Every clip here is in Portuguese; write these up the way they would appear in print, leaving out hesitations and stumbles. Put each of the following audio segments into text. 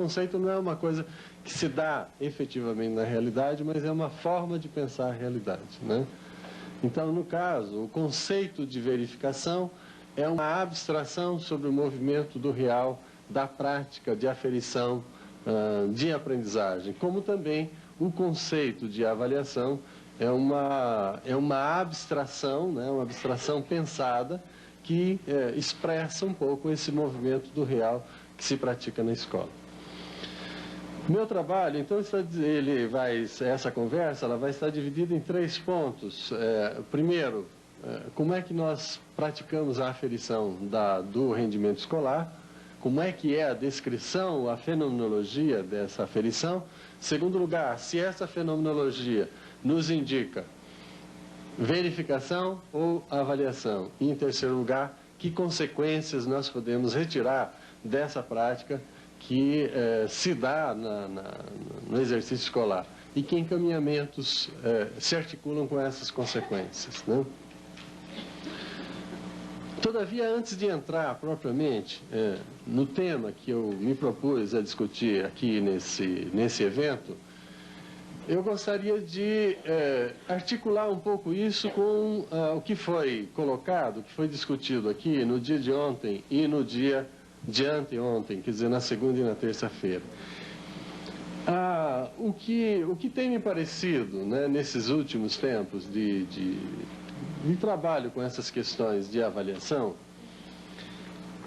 conceito não é uma coisa que se dá efetivamente na realidade, mas é uma forma de pensar a realidade, né? Então, no caso, o conceito de verificação é uma abstração sobre o movimento do real, da prática de aferição, de aprendizagem, como também o conceito de avaliação é uma abstração, né, uma abstração pensada que expressa um pouco esse movimento do real que se pratica na escola. Meu trabalho, então, essa conversa ela vai estar dividida em 3 pontos. Primeiro, como é que nós praticamos a aferição do rendimento escolar, como é que é a descrição, a fenomenologia dessa aferição. Segundo lugar, se essa fenomenologia nos indica verificação ou avaliação. E, em terceiro lugar, que consequências nós podemos retirar dessa prática que se dá no exercício escolar e que encaminhamentos se articulam com essas consequências, né? Todavia, antes de entrar propriamente no tema que eu me propus a discutir aqui nesse evento, eu gostaria de articular um pouco isso com o que foi colocado, o que foi discutido aqui no dia de ontem e no dia de anteontem, quer dizer, na segunda e na terça-feira. O que tem me parecido, né, nesses últimos tempos de trabalho com essas questões de avaliação,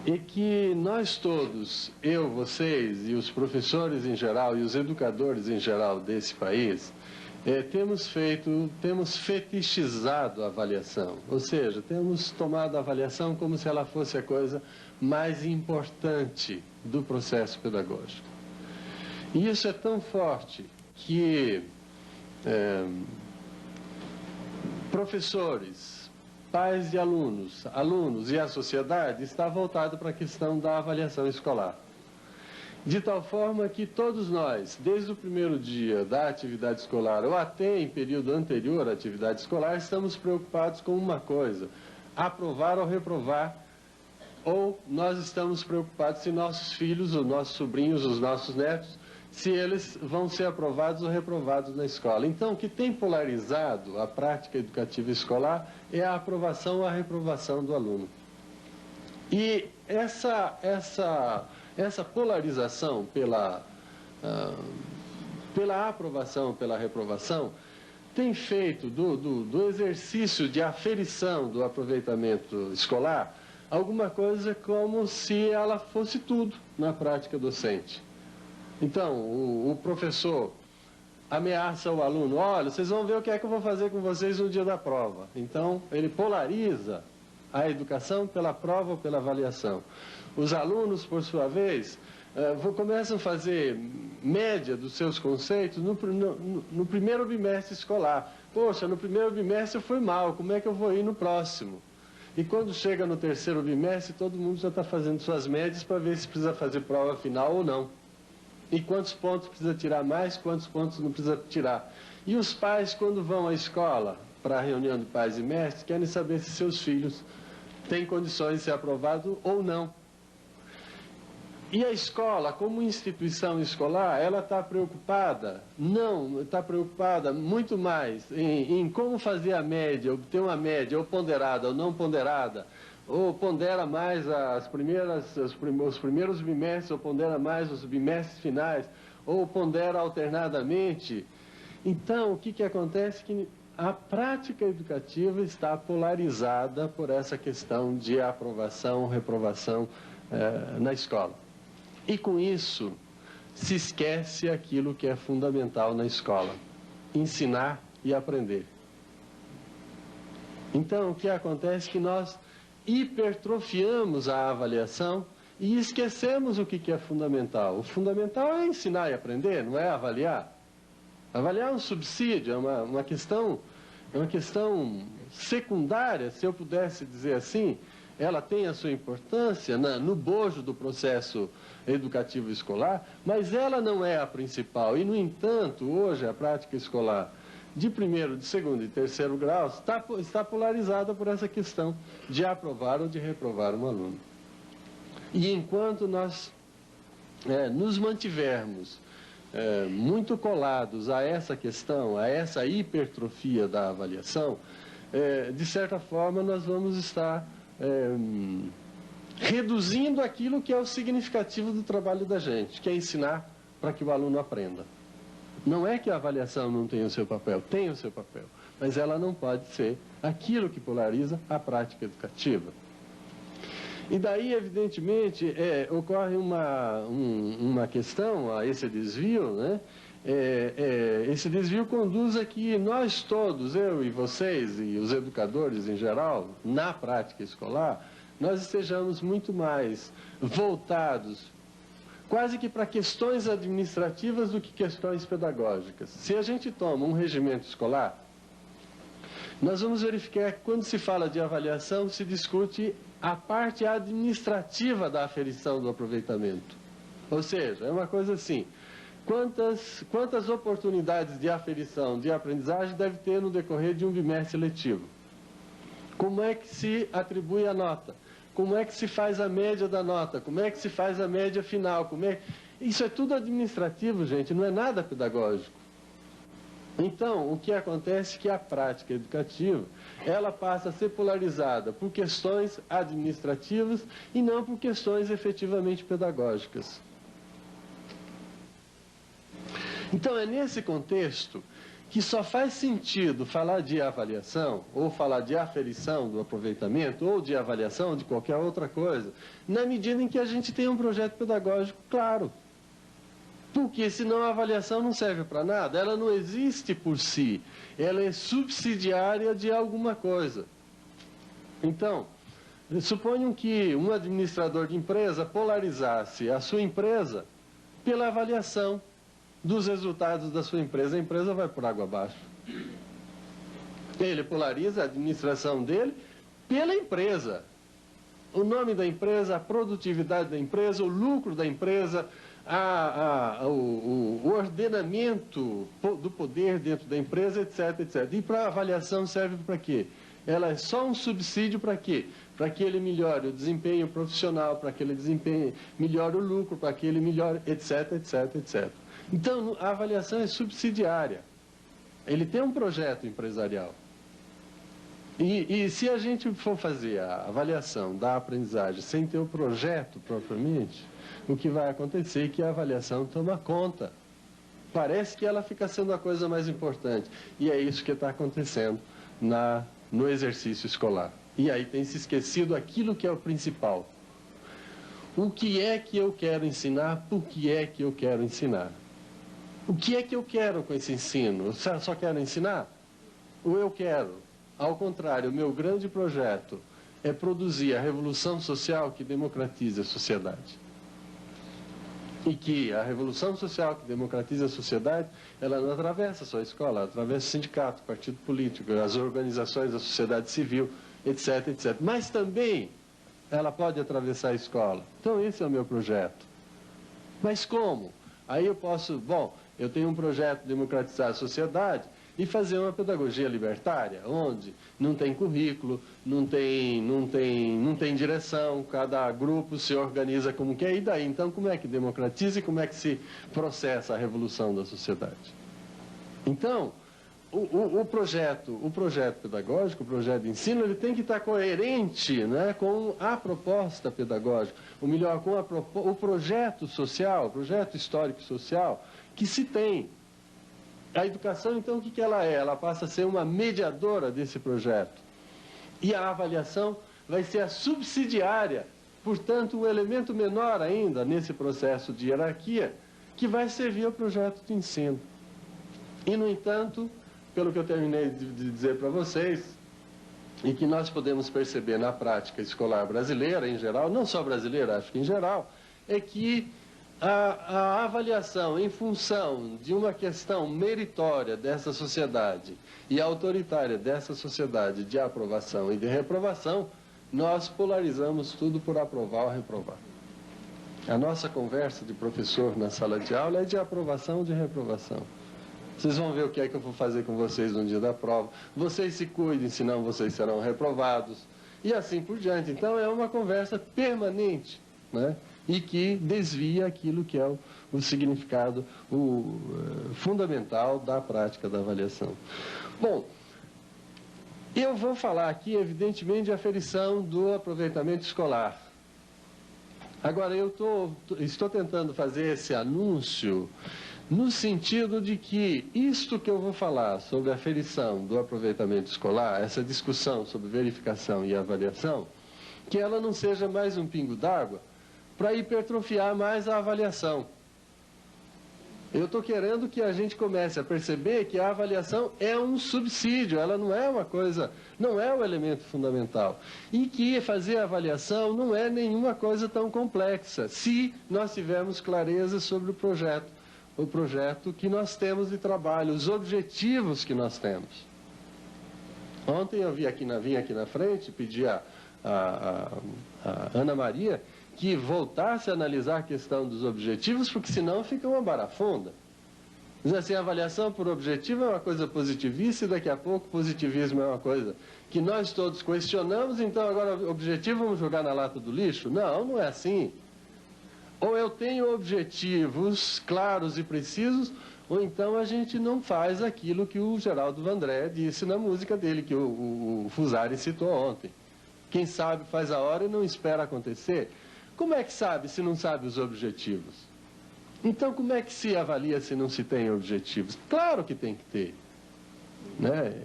é que nós todos, eu, vocês e os professores em geral e os educadores em geral desse país, temos fetichizado a avaliação, ou seja, temos tomado a avaliação como se ela fosse a coisa mais importante do processo pedagógico. E isso é tão forte que professores, pais de alunos e a sociedade está voltado para a questão da avaliação escolar. De tal forma que todos nós, desde o primeiro dia da atividade escolar ou até em período anterior à atividade escolar, estamos preocupados com uma coisa: aprovar ou reprovar, ou nós estamos preocupados se nossos filhos, os nossos sobrinhos, os nossos netos, se eles vão ser aprovados ou reprovados na escola. Então, o que tem polarizado a prática educativa escolar é a aprovação ou a reprovação do aluno. E essa polarização pela aprovação, pela reprovação, tem feito do exercício de aferição do aproveitamento escolar alguma coisa como se ela fosse tudo na prática docente. Então, o professor ameaça o aluno: olha, vocês vão ver o que é que eu vou fazer com vocês no dia da prova. Então, ele polariza a educação pela prova ou pela avaliação. Os alunos, por sua vez, começam a fazer média dos seus conceitos no primeiro bimestre escolar. Poxa, no primeiro bimestre eu fui mal, como é que eu vou ir no próximo? E quando chega no terceiro bimestre, todo mundo já está fazendo suas médias para ver se precisa fazer prova final ou não. E quantos pontos precisa tirar mais, quantos pontos não precisa tirar. E os pais, quando vão à escola, para a reunião de pais e mestres, querem saber se seus filhos têm condições de ser aprovados ou não. E a escola, como instituição escolar, ela está preocupada, muito mais em como fazer a média, obter uma média, ou ponderada ou não ponderada, ou pondera mais os primeiros bimestres, ou pondera mais os bimestres finais, ou pondera alternadamente. Então, o que acontece? Que a prática educativa está polarizada por essa questão de aprovação, reprovação na escola. E com isso, se esquece aquilo que é fundamental na escola: ensinar e aprender. Então, o que acontece é que nós hipertrofiamos a avaliação e esquecemos o que é fundamental. O fundamental é ensinar e aprender, não é avaliar. Avaliar é um subsídio, é uma questão secundária, se eu pudesse dizer assim. Ela tem a sua importância no bojo do processo educativo escolar, mas ela não é a principal. E, no entanto, hoje a prática escolar de primeiro, de segundo e terceiro grau está polarizada por essa questão de aprovar ou de reprovar um aluno. E enquanto nós nos mantivermos muito colados a essa questão, a essa hipertrofia da avaliação, de certa forma nós vamos estar reduzindo aquilo que é o significativo do trabalho da gente, que é ensinar para que o aluno aprenda. Não é que a avaliação não tenha o seu papel, tem o seu papel, mas ela não pode ser aquilo que polariza a prática educativa. E daí, evidentemente, ocorre uma questão a esse desvio, né? Esse desvio conduz a que nós todos, eu e vocês e os educadores em geral, na prática escolar, nós estejamos muito mais voltados quase que para questões administrativas do que questões pedagógicas. Se a gente toma um regimento escolar, nós vamos verificar que quando se fala de avaliação, se discute a parte administrativa da aferição do aproveitamento. Ou seja, é uma coisa assim, quantas oportunidades de aferição, de aprendizagem deve ter no decorrer de um bimestre letivo? Como é que se atribui a nota? Como é que se faz a média da nota? Como é que se faz a média final? Isso é tudo administrativo, gente, não é nada pedagógico. Então, o que acontece é que a prática educativa, ela passa a ser polarizada por questões administrativas e não por questões efetivamente pedagógicas. Então, é nesse contexto que só faz sentido falar de avaliação, ou falar de aferição do aproveitamento, ou de avaliação de qualquer outra coisa, na medida em que a gente tem um projeto pedagógico claro. Porque senão a avaliação não serve para nada, ela não existe por si, ela é subsidiária de alguma coisa. Então, suponham que um administrador de empresa polarizasse a sua empresa pela avaliação dos resultados da sua empresa, a empresa vai por água abaixo. Ele polariza a administração dele pela empresa. O nome da empresa, a produtividade da empresa, o lucro da empresa, o ordenamento do poder dentro da empresa, etc, etc. E para a avaliação serve para quê? Ela é só um subsídio para quê? Para que ele melhore o desempenho profissional, para que ele melhore o lucro, para que ele melhore, etc, etc, etc. Então, a avaliação é subsidiária. Ele tem um projeto empresarial. E se a gente for fazer a avaliação da aprendizagem sem ter o projeto propriamente, o que vai acontecer é que a avaliação toma conta. Parece que ela fica sendo a coisa mais importante. E é isso que está acontecendo no exercício escolar. E aí tem se esquecido aquilo que é o principal. O que é que eu quero ensinar? Por que é que eu quero ensinar? O que é que eu quero com esse ensino? Eu só quero ensinar? Ou eu quero? Ao contrário, o meu grande projeto é produzir a revolução social que democratiza a sociedade. E que a revolução social que democratiza a sociedade, ela não atravessa só a escola, ela atravessa o sindicato, o partido político, as organizações da sociedade civil, etc, etc. Mas também ela pode atravessar a escola. Então esse é o meu projeto. Mas como? Aí eu posso, eu tenho um projeto de democratizar a sociedade e fazer uma pedagogia libertária, onde não tem currículo, não tem direção, cada grupo se organiza como quer, e daí então como é que democratiza e como é que se processa a revolução da sociedade? Então, o projeto pedagógico, o projeto de ensino, ele tem que estar coerente, né, com a proposta pedagógica, ou melhor, com o projeto social, o projeto histórico-social que se tem. A educação, então, o que ela é? Ela passa a ser uma mediadora desse projeto. E a avaliação vai ser a subsidiária, portanto, um elemento menor ainda nesse processo de hierarquia, que vai servir ao projeto de ensino. E, no entanto, pelo que eu terminei de dizer para vocês, e que nós podemos perceber na prática escolar brasileira em geral, não só brasileira, acho que em geral, é que a avaliação em função de uma questão meritória dessa sociedade e autoritária dessa sociedade de aprovação e de reprovação, nós polarizamos tudo por aprovar ou reprovar. A nossa conversa de professor na sala de aula é de aprovação ou de reprovação. Vocês vão ver o que é que eu vou fazer com vocês no dia da prova. Vocês se cuidem, senão vocês serão reprovados. E assim por diante. Então é uma conversa permanente, né? e que desvia aquilo que é o significado fundamental da prática da avaliação. Bom, eu vou falar aqui, evidentemente, de aferição do aproveitamento escolar. Agora, eu estou tentando fazer esse anúncio no sentido de que isto que eu vou falar sobre a aferição do aproveitamento escolar, essa discussão sobre verificação e avaliação, que ela não seja mais um pingo d'água para hipertrofiar mais a avaliação. Eu estou querendo que a gente comece a perceber que a avaliação é um subsídio, ela não é uma coisa, não é o elemento fundamental. E que fazer a avaliação não é nenhuma coisa tão complexa, se nós tivermos clareza sobre o projeto que nós temos de trabalho, os objetivos que nós temos. Ontem eu vim aqui na frente, pedi a Ana Maria que voltasse a analisar a questão dos objetivos, porque senão fica uma barafunda. Diz assim, a avaliação por objetivo é uma coisa positivista e daqui a pouco positivismo é uma coisa que nós todos questionamos, então agora objetivo vamos jogar na lata do lixo? Não, não é assim. Ou eu tenho objetivos claros e precisos, ou então a gente não faz aquilo que o Geraldo Vandré disse na música dele, que o Fusari citou ontem. Quem sabe faz a hora e não espera acontecer. Como é que sabe se não sabe os objetivos? Então, como é que se avalia se não se tem objetivos? Claro que tem que ter. Né?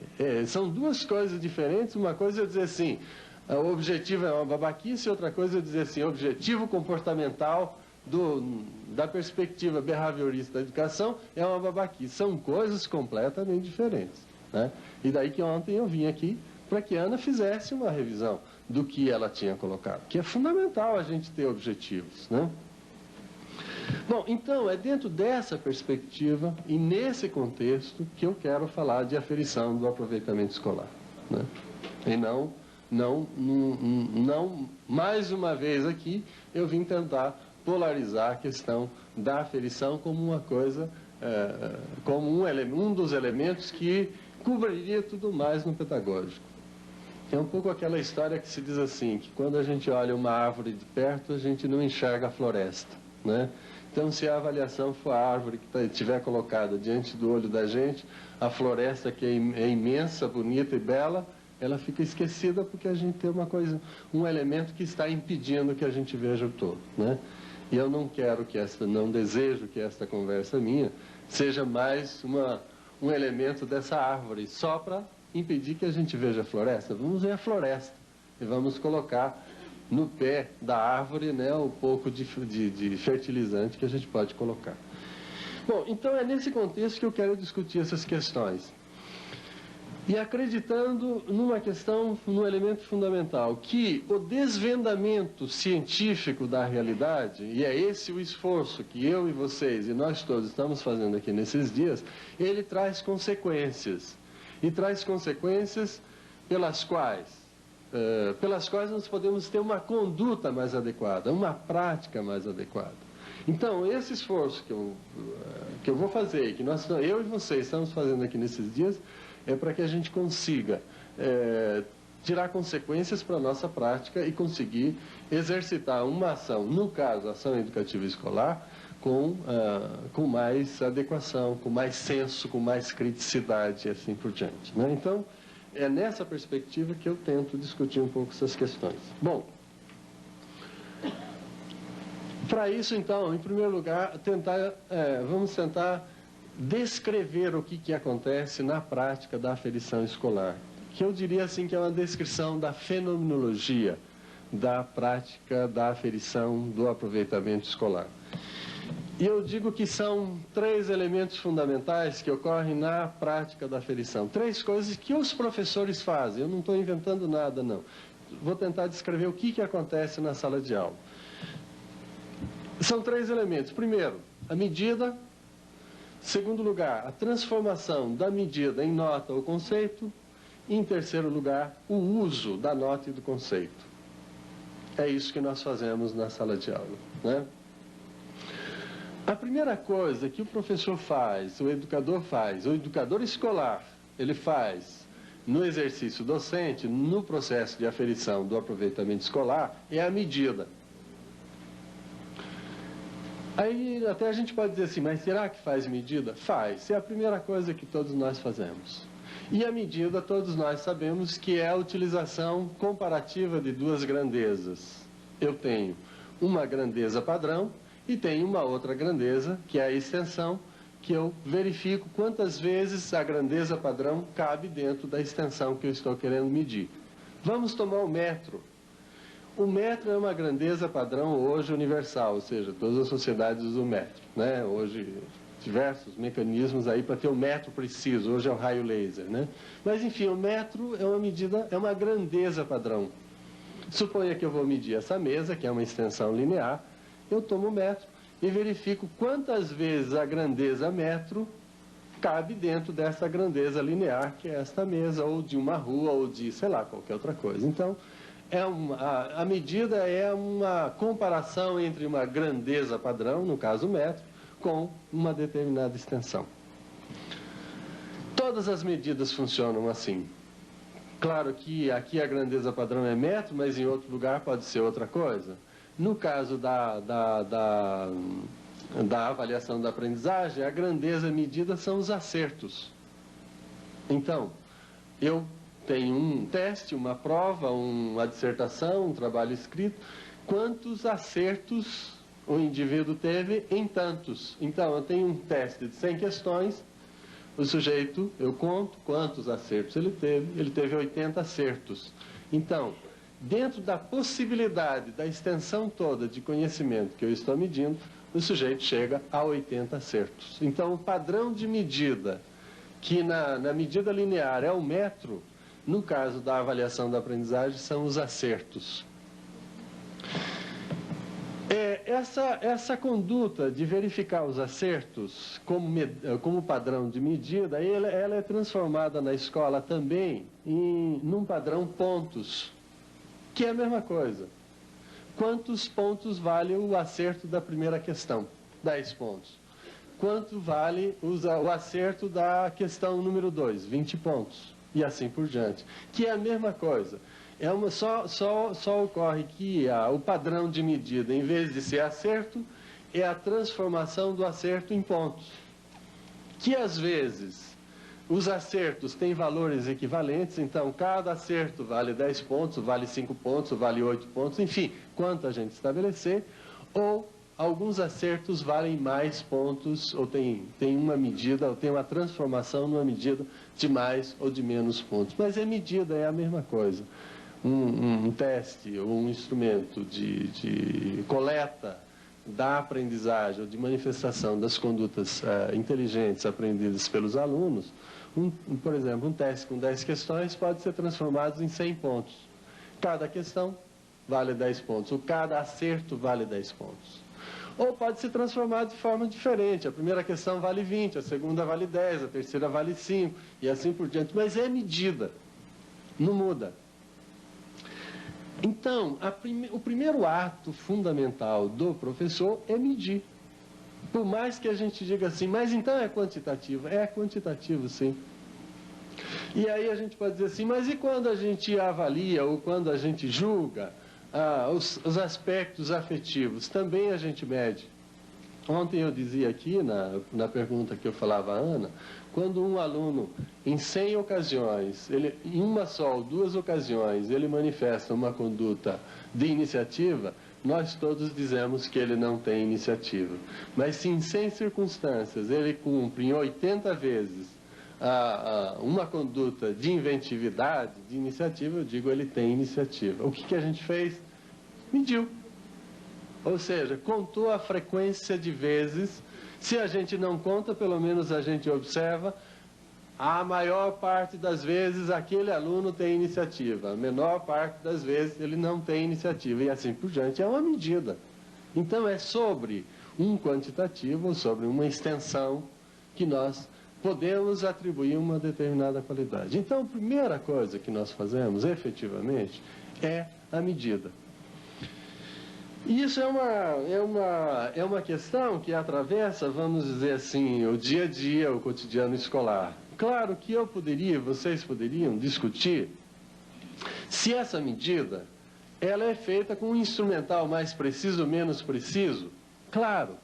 São duas coisas diferentes. Uma coisa é dizer assim, o objetivo é uma babaquice, outra coisa é dizer assim, objetivo comportamental da perspectiva behaviorista da educação é uma babaquice. São coisas completamente diferentes. Né? E daí que ontem eu vim aqui para que a Ana fizesse uma revisão do que ela tinha colocado, que é fundamental a gente ter objetivos, né? Bom, então, é dentro dessa perspectiva e nesse contexto que eu quero falar de aferição do aproveitamento escolar, né? E não, mais uma vez aqui, eu vim tentar polarizar a questão da aferição como uma coisa, como um dos elementos que cobriria tudo mais no pedagógico. É um pouco aquela história que se diz assim, que quando a gente olha uma árvore de perto, a gente não enxerga a floresta, né? Então, se a avaliação for a árvore que estiver colocada diante do olho da gente, a floresta que é imensa, bonita e bela, ela fica esquecida porque a gente tem um elemento que está impedindo que a gente veja o todo, né? E eu não desejo que esta conversa minha seja mais um elemento dessa árvore, só para impedir que a gente veja a floresta. Vamos ver a floresta e vamos colocar no pé da árvore, né, um pouco de fertilizante que a gente pode colocar. Bom, então é nesse contexto que eu quero discutir essas questões. E acreditando num elemento fundamental, que o desvendamento científico da realidade, e é esse o esforço que eu e vocês e nós todos estamos fazendo aqui nesses dias, ele traz consequências. E traz consequências pelas quais nós podemos ter uma conduta mais adequada, uma prática mais adequada. Então, esse esforço que eu vou fazer, que eu e vocês estamos fazendo aqui nesses dias, é para que a gente consiga tirar consequências para a nossa prática e conseguir exercitar uma ação, no caso, a ação educativa escolar, com mais adequação, com mais senso, com mais criticidade e assim por diante, né? Então, é nessa perspectiva que eu tento discutir um pouco essas questões. Bom, para isso, então, em primeiro lugar, vamos tentar descrever o que acontece na prática da aferição escolar, que eu diria assim que é uma descrição da fenomenologia da prática da aferição do aproveitamento escolar. E eu digo que são 3 elementos fundamentais que ocorrem na prática da aferição. 3 coisas que os professores fazem. Eu não estou inventando nada, não. Vou tentar descrever o que acontece na sala de aula. São 3 elementos. Primeiro, a medida. Segundo lugar, a transformação da medida em nota ou conceito. E, em terceiro lugar, o uso da nota e do conceito. É isso que nós fazemos na sala de aula, né? A primeira coisa que o professor faz, o educador escolar, ele faz no exercício docente, no processo de aferição do aproveitamento escolar, é a medida. Aí até a gente pode dizer assim, mas será que faz medida? Faz, é a primeira coisa que todos nós fazemos. E a medida, todos nós sabemos que é a utilização comparativa de duas grandezas. Eu tenho uma grandeza padrão e tenho uma outra grandeza, que é a extensão, que eu verifico quantas vezes a grandeza padrão cabe dentro da extensão que eu estou querendo medir. Vamos tomar o metro. O metro é uma grandeza padrão hoje universal, ou seja, todas as sociedades usam o metro, né? Hoje, diversos mecanismos aí para ter o metro preciso, hoje é o raio laser, né? Mas, enfim, o metro é uma medida, é uma grandeza padrão. Suponha que eu vou medir essa mesa, que é uma extensão linear, eu tomo o metro e verifico quantas vezes a grandeza metro cabe dentro dessa grandeza linear, que é esta mesa, ou de uma rua, ou de, sei lá, qualquer outra coisa. Então, a medida é uma comparação entre uma grandeza padrão, no caso o metro, com uma determinada extensão. Todas as medidas funcionam assim. Claro que aqui a grandeza padrão é metro, mas em outro lugar pode ser outra coisa. No caso da avaliação da aprendizagem, a grandeza medida são os acertos. Então, eu tenho um teste, uma prova, uma dissertação, um trabalho escrito, quantos acertos o indivíduo teve em tantos. Então, eu tenho um teste de 100 questões, o sujeito, eu conto quantos acertos ele teve 80 acertos. Então, dentro da possibilidade da extensão toda de conhecimento que eu estou medindo, o sujeito chega a 80 acertos. Então, o padrão de medida, que na medida linear é o metro, no caso da avaliação da aprendizagem, são os acertos. Essa conduta de verificar os acertos como padrão de medida, ela é transformada na escola também num padrão pontos, que é a mesma coisa. Quantos pontos vale o acerto da primeira questão? 10 pontos. Quanto vale o acerto da questão número 2? 20 pontos. E assim por diante. Que é a mesma coisa. Só ocorre que o padrão de medida, em vez de ser acerto, é a transformação do acerto em pontos. Que às vezes os acertos têm valores equivalentes, então cada acerto vale 10 pontos, vale 5 pontos, vale 8 pontos, enfim, quanto a gente estabelecer, ou alguns acertos valem mais pontos, ou tem uma medida, ou tem uma transformação numa medida de mais ou de menos pontos. Mas medida é a mesma coisa. Um teste ou um instrumento de coleta da aprendizagem, ou de manifestação das condutas inteligentes aprendidas pelos alunos, por exemplo, um teste com 10 questões pode ser transformado em 100 pontos. Cada questão vale 10 pontos, ou cada acerto vale 10 pontos. Ou pode ser transformado de forma diferente. A primeira questão vale 20, a segunda vale 10, a terceira vale 5, e assim por diante. Mas é medida, não muda. Então, o primeiro ato fundamental do professor é medir. Por mais que a gente diga assim, mas então é quantitativo? É quantitativo, sim. E aí a gente pode dizer assim, mas e quando a gente avalia ou quando a gente julga os aspectos afetivos? Também a gente mede. Ontem eu dizia aqui, na pergunta que eu falava à Ana, quando um aluno, em 100 ocasiões, em uma só ou 2 ocasiões, ele manifesta uma conduta de iniciativa, nós todos dizemos que ele não tem iniciativa. Mas se em 100 circunstâncias ele cumpre em 80 vezes uma conduta de inventividade, de iniciativa, eu digo ele tem iniciativa. O que a gente fez? Mediu. Ou seja, contou a frequência de vezes. Se a gente não conta, pelo menos a gente observa, a maior parte das vezes aquele aluno tem iniciativa, a menor parte das vezes ele não tem iniciativa, e assim por diante. É uma medida. Então é sobre um quantitativo, sobre uma extensão, que nós podemos atribuir uma determinada qualidade. Então a primeira coisa que nós fazemos, efetivamente, é a medida. E isso é uma questão que atravessa, vamos dizer assim, o dia a dia, o cotidiano escolar. Claro que vocês poderiam discutir se essa medida ela é feita com um instrumental mais preciso ou menos preciso. Claro,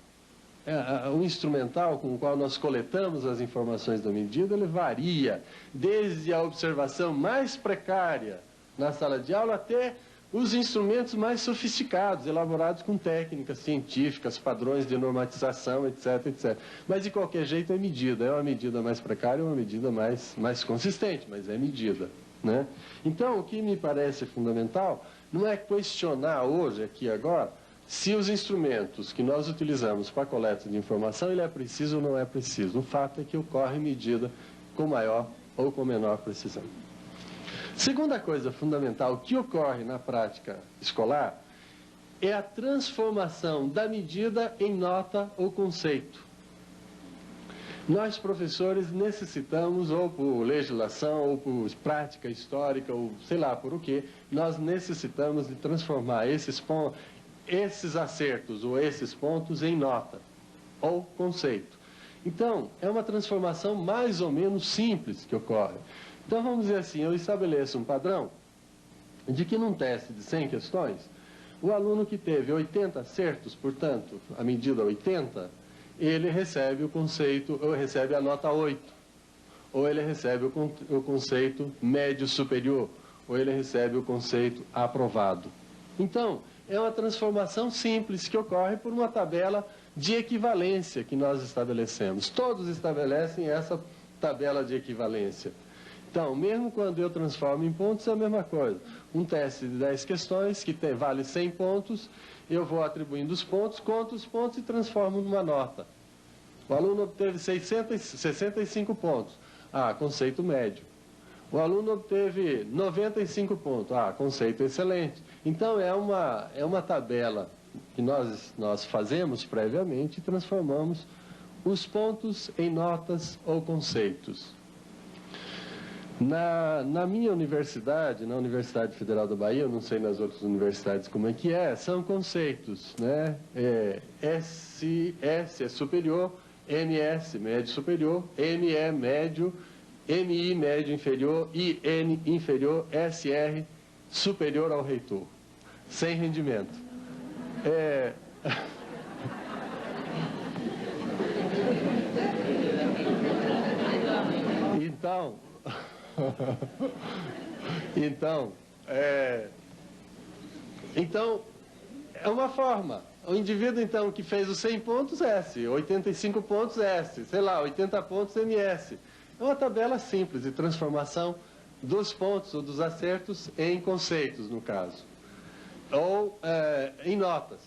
o instrumental com o qual nós coletamos as informações da medida, ele varia, desde a observação mais precária na sala de aula até os instrumentos mais sofisticados, elaborados com técnicas científicas, padrões de normatização, etc, etc. Mas, de qualquer jeito, é medida. É uma medida mais precária, é uma medida mais consistente, mas é medida, né? Então, o que me parece fundamental não é questionar hoje, aqui agora, se os instrumentos que nós utilizamos para a coleta de informação, ele é preciso ou não é preciso. O fato é que ocorre medida com maior ou com menor precisão. Segunda coisa fundamental que ocorre na prática escolar é a transformação da medida em nota ou conceito. Nós, professores, necessitamos, ou por legislação, ou por prática histórica, ou sei lá por o quê, nós necessitamos de transformar esses acertos ou esses pontos em nota ou conceito. Então, é uma transformação mais ou menos simples que ocorre. Então, vamos dizer assim, eu estabeleço um padrão de que num teste de 100 questões, o aluno que teve 80 acertos, portanto, a medida 80, ele recebe o conceito, ou recebe a nota 8, ou ele recebe o conceito médio superior, ou ele recebe o conceito aprovado. Então, é uma transformação simples que ocorre por uma tabela de equivalência que nós estabelecemos. Todos estabelecem essa tabela de equivalência. Então, mesmo quando eu transformo em pontos, é a mesma coisa. Um teste de 10 questões, que vale 100 pontos, eu vou atribuindo os pontos, conto os pontos e transformo numa nota. O aluno obteve 65 pontos. Ah, conceito médio. O aluno obteve 95 pontos. Ah, conceito excelente. Então, é uma tabela que nós fazemos previamente e transformamos os pontos em notas ou conceitos. Na minha universidade, na Universidade Federal da Bahia, eu não sei nas outras universidades como é que é, são conceitos, né? S é superior, MS, médio superior, ME, médio, MI, médio inferior, IN, inferior, SR, superior ao reitor, sem rendimento. Então, é uma forma. O indivíduo, então, que fez os 100 pontos, S, 85 pontos, S, sei lá, 80 pontos, MS. É uma tabela simples de transformação dos pontos ou dos acertos em conceitos, no caso. Ou em notas,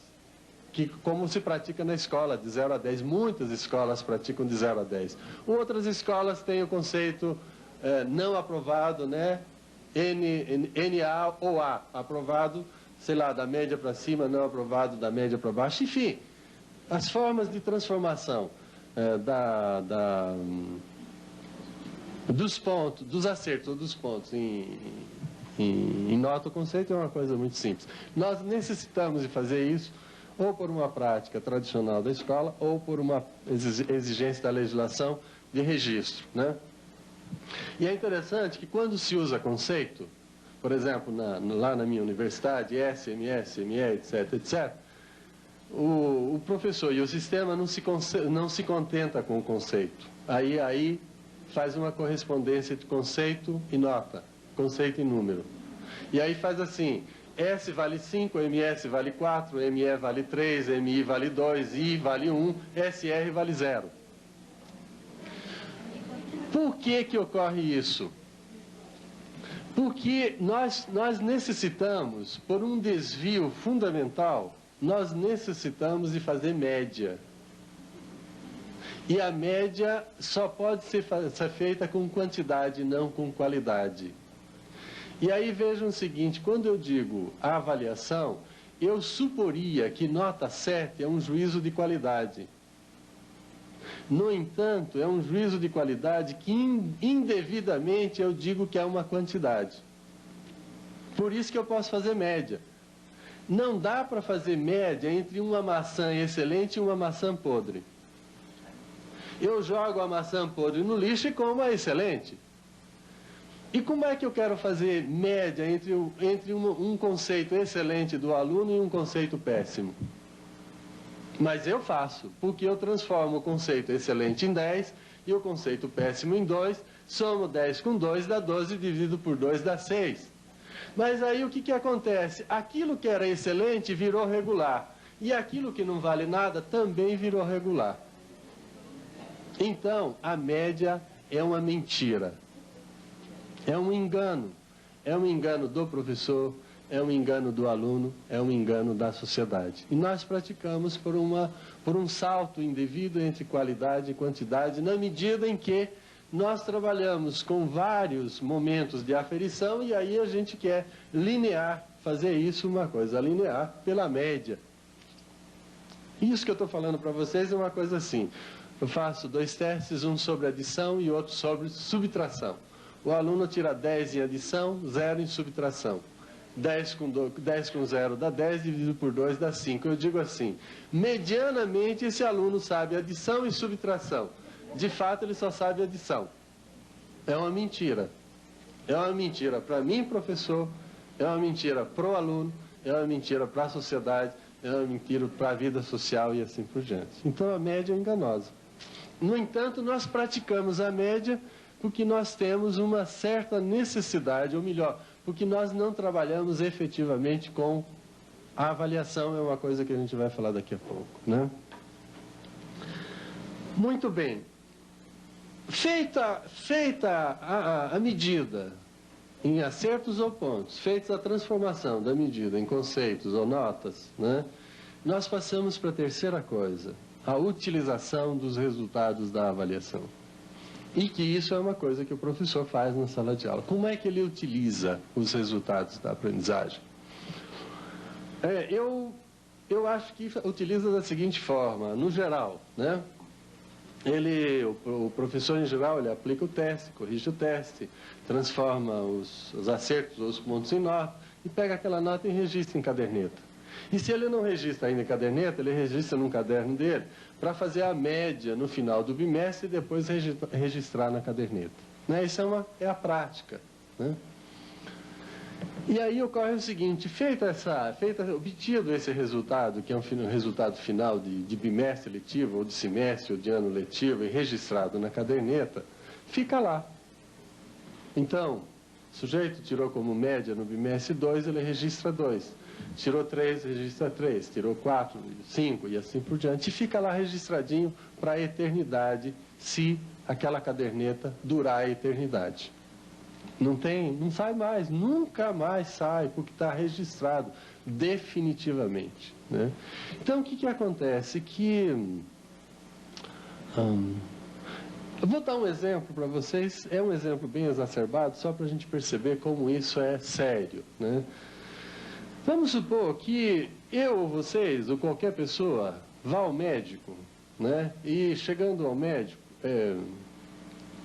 que como se pratica na escola, de 0 a 10. Muitas escolas praticam de 0 a 10. Outras escolas têm o conceito não aprovado, né? NA ou A, aprovado, sei lá, da média para cima, não aprovado da média para baixo. Enfim, as formas de transformação dos pontos, dos acertos ou dos pontos em nota ou conceito é uma coisa muito simples. Nós necessitamos de fazer isso ou por uma prática tradicional da escola ou por uma exigência da legislação de registro, né? E é interessante que quando se usa conceito, por exemplo, lá na minha universidade, SMS, ME, etc., etc., o professor e o sistema não se contenta com o conceito. Aí faz uma correspondência de conceito e nota, conceito e número. E aí faz assim, S vale 5, MS vale 4, ME vale 3, MI vale 2, I vale 1, SR vale 0. Por que ocorre isso? Porque nós necessitamos, por um desvio fundamental, nós necessitamos de fazer média. E a média só pode ser feita com quantidade, não com qualidade. E aí vejam o seguinte, quando eu digo avaliação, eu suporia que nota 7 é um juízo de qualidade. No entanto, é um juízo de qualidade que indevidamente eu digo que é uma quantidade. Por isso que eu posso fazer média. Não dá para fazer média entre uma maçã excelente e uma maçã podre. Eu jogo a maçã podre no lixo e como a excelente. E como é que eu quero fazer média entre um conceito excelente do aluno e um conceito péssimo? Mas eu faço, porque eu transformo o conceito excelente em 10 e o conceito péssimo em 2, somo 10 com 2, dá 12, dividido por 2 dá 6. Mas aí o que acontece? Aquilo que era excelente virou regular, e aquilo que não vale nada também virou regular. Então, a média é uma mentira, é um engano do professor, é um engano do aluno, é um engano da sociedade. E nós praticamos por um salto indevido entre qualidade e quantidade, na medida em que nós trabalhamos com vários momentos de aferição e aí a gente quer linear, fazer isso uma coisa linear pela média. Isso que eu estou falando para vocês é uma coisa assim. Eu faço 2 testes, um sobre adição e outro sobre subtração. O aluno tira 10 em adição, 0 em subtração. 10 com 0 dá 10, dividido por 2 dá 5. Eu digo assim, medianamente esse aluno sabe adição e subtração. De fato, ele só sabe adição. É uma mentira. É uma mentira para mim, professor, é uma mentira para o aluno, é uma mentira para a sociedade, é uma mentira para a vida social e assim por diante. Então, a média é enganosa. No entanto, nós praticamos a média porque nós temos uma certa necessidade, ou melhor, porque nós não trabalhamos efetivamente com a avaliação, é uma coisa que a gente vai falar daqui a pouco, né? Muito bem. Feita a medida em acertos ou pontos, feita a transformação da medida em conceitos ou notas, né? Nós passamos para a terceira coisa, a utilização dos resultados da avaliação. E que isso é uma coisa que o professor faz na sala de aula. Como é que ele utiliza os resultados da aprendizagem? Eu acho que utiliza da seguinte forma, no geral, né? O professor, em geral, ele aplica o teste, corrige o teste, transforma os acertos ou os pontos em nota e pega aquela nota e registra em caderneta. E se ele não registra ainda em caderneta, ele registra num caderno dele para fazer a média no final do bimestre e depois registrar na caderneta. Né? Isso é a prática. Né? E aí ocorre o seguinte, obtido esse resultado, que é um resultado final de bimestre letivo, ou de semestre, ou de ano letivo, e registrado na caderneta, fica lá. Então, o sujeito tirou como média no bimestre 2, ele registra 2. Tirou 3, registra 3. Tirou 4, 5 e assim por diante. E fica lá registradinho para a eternidade, se aquela caderneta durar a eternidade. Não sai mais, nunca mais sai, porque está registrado definitivamente. Né? Então, o que acontece? Eu vou dar um exemplo para vocês, é um exemplo bem exacerbado, só para a gente perceber como isso é sério. Né? Vamos supor que eu ou vocês, ou qualquer pessoa, vá ao médico, né? E chegando ao médico,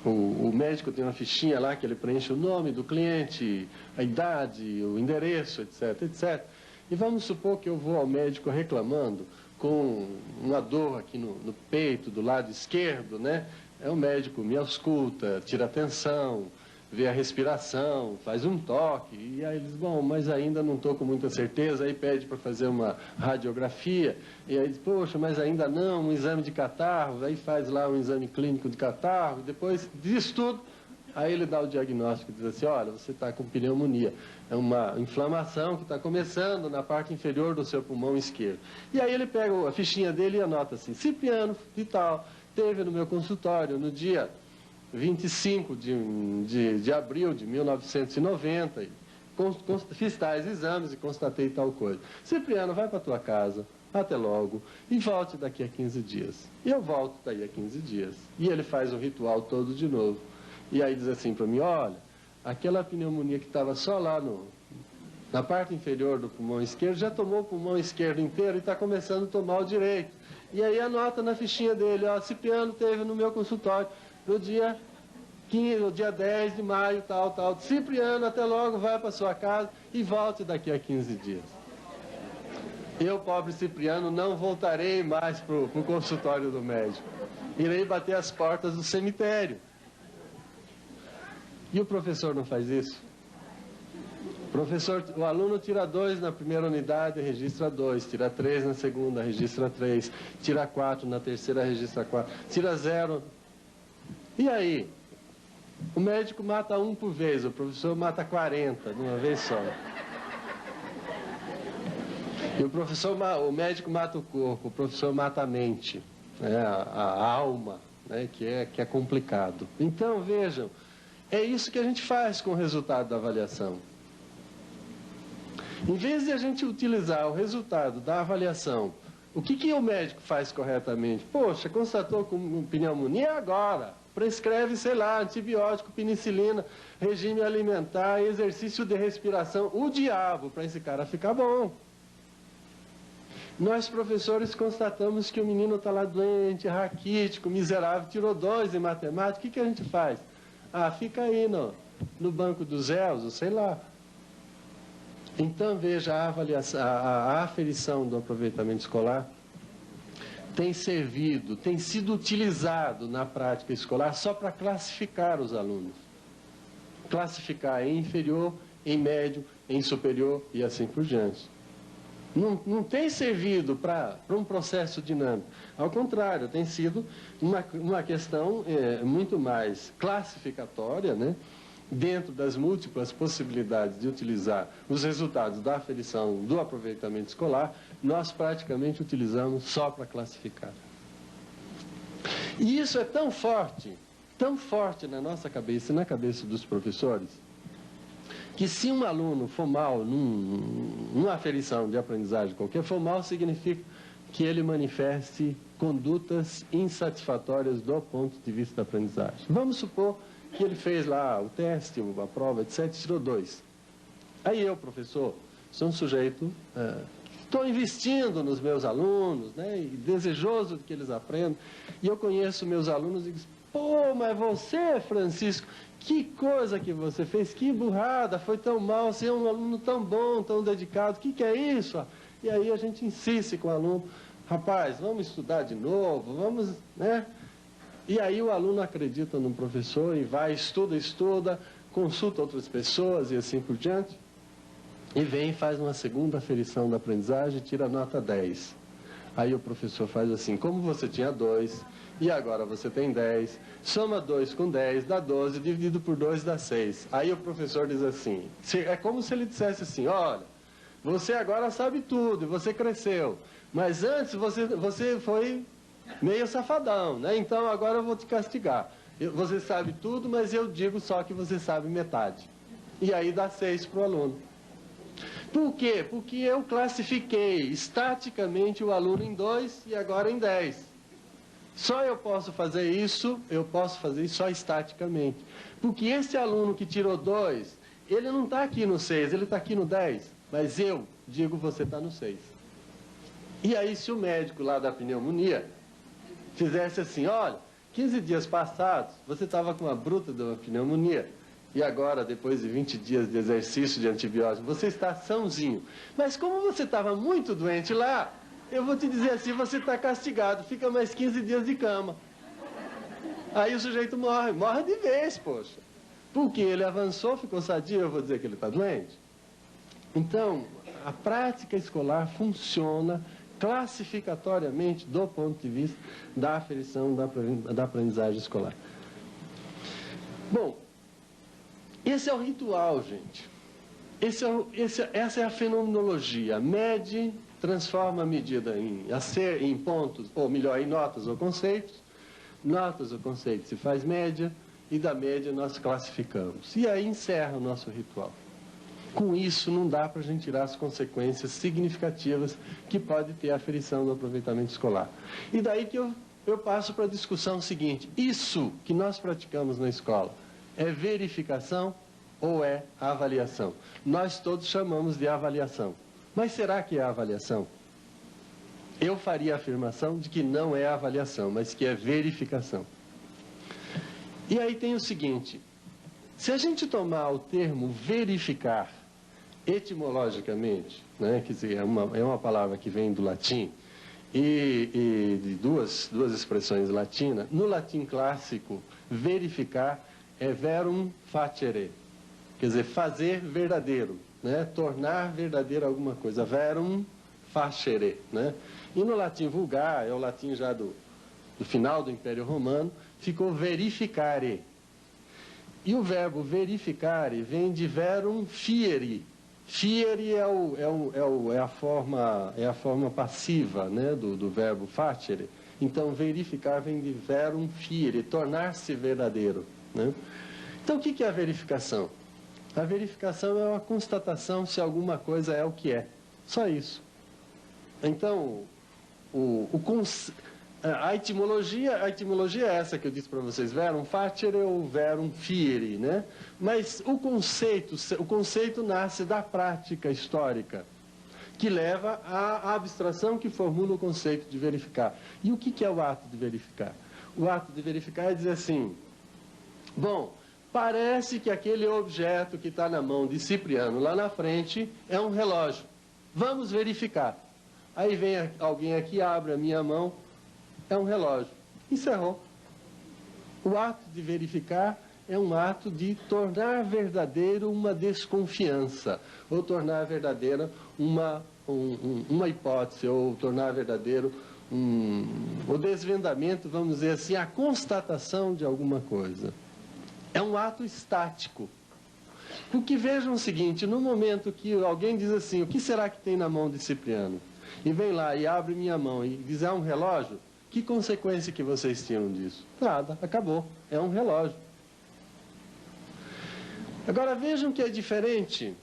o médico tem uma fichinha lá que ele preenche o nome do cliente, a idade, o endereço, etc, etc. E vamos supor que eu vou ao médico reclamando com uma dor aqui no peito, do lado esquerdo, né? O médico me ausculta, tira a tensão, vê a respiração, faz um toque, e aí eles, bom, mas ainda não estou com muita certeza, aí pede para fazer uma radiografia, e aí diz, poxa, mas ainda não, um exame de catarro, aí faz lá um exame clínico de catarro, e depois diz tudo, aí ele dá o diagnóstico, diz assim, olha, você está com pneumonia, é uma inflamação que está começando na parte inferior do seu pulmão esquerdo. E aí ele pega a fichinha dele e anota assim, Cipriano e tal, teve no meu consultório no dia 25 de abril de 1990, fiz tais exames e constatei tal coisa. Cipriano, vai para a tua casa, até logo, e volte daqui a 15 dias. E eu volto daí a 15 dias. E ele faz o ritual todo de novo. E aí diz assim para mim, olha, aquela pneumonia que estava só lá na parte inferior do pulmão esquerdo, já tomou o pulmão esquerdo inteiro e está começando a tomar o direito. E aí anota na fichinha dele, ó, Cipriano teve no meu consultório no dia 15, no dia 10 de maio, tal. Cipriano, até logo, vai para sua casa e volte daqui a 15 dias. Eu, pobre Cipriano, não voltarei mais para o consultório do médico. Irei bater as portas do cemitério. E o professor não faz isso? Professor, o aluno tira 2 na primeira unidade, registra 2, tira 3 na segunda, registra 3, tira 4 na terceira, registra 4, tira 0. E aí? O médico mata 1 por vez, o professor mata 40 de uma vez só. E o médico mata o corpo, o professor mata a mente, né, a alma, né, que é complicado. Então, vejam, é isso que a gente faz com o resultado da avaliação. Em vez de a gente utilizar o resultado da avaliação, o que o médico faz corretamente? Poxa, constatou com pneumonia agora, prescreve, sei lá, antibiótico, penicilina, regime alimentar, exercício de respiração, o diabo, para esse cara ficar bom. Nós, professores, constatamos que o menino está lá doente, raquítico, miserável, tirou 2 em matemática, o que a gente faz? Ah, fica aí no banco dos réus, sei lá. Então, veja, a aferição do aproveitamento escolar tem sido utilizado na prática escolar só para classificar os alunos. Classificar em inferior, em médio, em superior e assim por diante. Não tem servido para um processo dinâmico. Ao contrário, tem sido uma questão muito mais classificatória, né? Dentro das múltiplas possibilidades de utilizar os resultados da aferição do aproveitamento escolar, nós praticamente utilizamos só para classificar. E isso é tão forte na nossa cabeça e na cabeça dos professores, que se um aluno for mal numa aferição de aprendizagem qualquer, for mal significa que ele manifeste condutas insatisfatórias do ponto de vista da aprendizagem. Vamos supor que ele fez lá o teste, a prova, etc., tirou 2. Aí eu, professor, sou um sujeito, estou investindo nos meus alunos, né, e desejoso de que eles aprendam, e eu conheço meus alunos e digo, pô, mas você, Francisco, que coisa que você fez, que burrada, foi tão mal, você é um aluno tão bom, tão dedicado, o que é isso? E aí a gente insiste com o aluno, rapaz, vamos estudar de novo, vamos, né? E aí o aluno acredita no professor e vai, estuda, consulta outras pessoas e assim por diante. E vem e faz uma segunda aferição da aprendizagem e tira nota 10. Aí o professor faz assim, como você tinha 2 e agora você tem 10, soma 2 com 10, dá 12, dividido por 2 dá 6. Aí o professor diz assim, é como se ele dissesse assim, olha, você agora sabe tudo, você cresceu, mas antes você foi meio safadão, né? Então agora eu vou te castigar. Você sabe tudo, mas eu digo só que você sabe metade. E aí dá 6 para o aluno. Por quê? Porque eu classifiquei estaticamente o aluno em 2 e agora em 10. Só eu posso fazer isso só estaticamente. Porque esse aluno que tirou 2, ele não está aqui no 6, ele está aqui no 10. Mas eu digo, você está no 6. E aí se o médico lá da pneumonia fizesse assim, olha, 15 dias passados, você estava com uma bruta de uma pneumonia, e agora, depois de 20 dias de exercício de antibiótico, você está sãozinho. Mas como você estava muito doente lá, eu vou te dizer assim, você está castigado, fica mais 15 dias de cama. Aí o sujeito morre de vez, poxa. Porque ele avançou, ficou sadio, eu vou dizer que ele está doente. Então, a prática escolar funciona classificatoriamente do ponto de vista da aferição da aprendizagem escolar. Bom, esse é o ritual, gente. Essa é a fenomenologia. Mede, transforma a medida em pontos, ou melhor, em notas ou conceitos. Notas ou conceitos se faz média, e da média nós classificamos. E aí encerra o nosso ritual. Com isso, não dá para a gente tirar as consequências significativas que pode ter a aferição do aproveitamento escolar. E daí que eu passo para a discussão seguinte. Isso que nós praticamos na escola é verificação ou é avaliação? Nós todos chamamos de avaliação. Mas será que é avaliação? Eu faria a afirmação de que não é avaliação, mas que é verificação. E aí tem o seguinte. Se a gente tomar o termo verificar etimologicamente, né, quer dizer, é uma palavra que vem do latim, e de duas expressões latinas, no latim clássico, verificar é verum facere, quer dizer, fazer verdadeiro. né? Tornar verdadeira alguma coisa. Verum facere, né? E no latim vulgar, é o latim já do final do Império Romano, ficou verificare. E o verbo verificare vem de verum fieri. Fieri é a forma passiva, né, do verbo facere. Então, verificar vem de verum fieri, tornar-se verdadeiro, né? Então, o que é a verificação? A verificação é uma constatação se alguma coisa é o que é. Só isso. Então, a etimologia é essa que eu disse para vocês, verum facere ou verum fieri, né? Mas o conceito nasce da prática histórica, que leva à abstração que formula o conceito de verificar. E o que é o ato de verificar? O ato de verificar é dizer assim, bom, parece que aquele objeto que está na mão de Cipriano lá na frente é um relógio. Vamos verificar. Aí vem alguém aqui, abre a minha mão, é um relógio. Encerrou. O ato de verificar é um ato de tornar verdadeiro uma desconfiança, ou tornar verdadeira uma hipótese, ou tornar verdadeiro o desvendamento, vamos dizer assim, a constatação de alguma coisa. É um ato estático. Porque vejam o seguinte, no momento que alguém diz assim, o que será que tem na mão de Cipriano? E vem lá e abre minha mão e diz, é um relógio? Que consequência que vocês tiram disso? Nada, acabou. É um relógio. Agora vejam que é diferente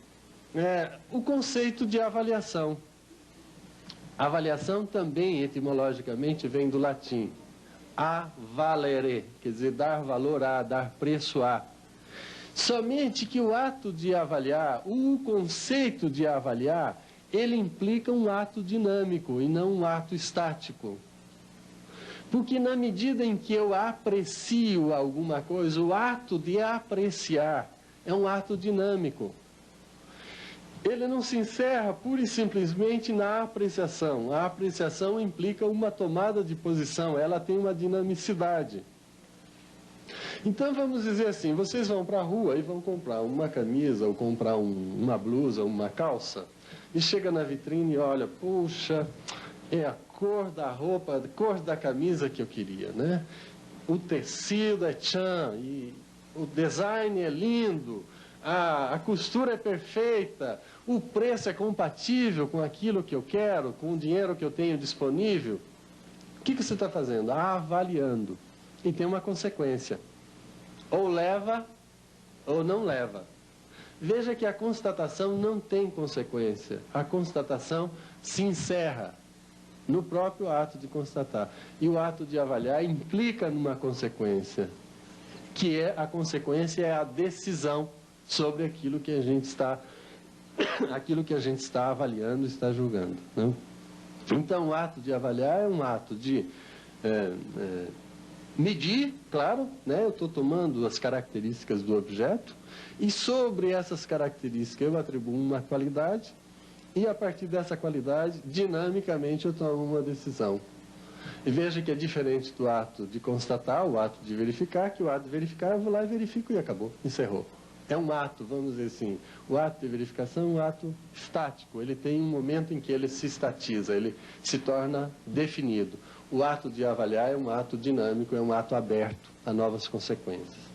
o conceito de avaliação. Avaliação também, etimologicamente, vem do latim. Avalere, quer dizer, dar valor a, dar preço a. Somente que o ato de avaliar, o conceito de avaliar, ele implica um ato dinâmico e não um ato estático. Porque na medida em que eu aprecio alguma coisa, o ato de apreciar é um ato dinâmico. Ele não se encerra pura e simplesmente na apreciação. A apreciação implica uma tomada de posição, ela tem uma dinamicidade. Então vamos dizer assim, vocês vão para a rua e vão comprar uma camisa, ou comprar uma blusa, uma calça, e chega na vitrine e olha, puxa, é a cor da roupa, a cor da camisa que eu queria, né? O tecido é tchan, e o design é lindo, a costura é perfeita, o preço é compatível com aquilo que eu quero, com o dinheiro que eu tenho disponível. O que você está fazendo? Avaliando. E tem uma consequência. Ou leva, ou não leva. Veja que a constatação não tem consequência. A constatação se encerra no próprio ato de constatar. E o ato de avaliar implica numa consequência, que a consequência é a decisão sobre aquilo que a gente está avaliando, está julgando, né? Então, o ato de avaliar é um ato de medir, claro, né? Eu estou tomando as características do objeto e sobre essas características eu atribuo uma qualidade e a partir dessa qualidade, dinamicamente, eu tomo uma decisão. E veja que é diferente do ato de constatar, o ato de verificar, que o ato de verificar eu vou lá e verifico e acabou, encerrou. É um ato, vamos dizer assim, o ato de verificação é um ato estático, ele tem um momento em que ele se estatiza, ele se torna definido. O ato de avaliar é um ato dinâmico, é um ato aberto a novas consequências.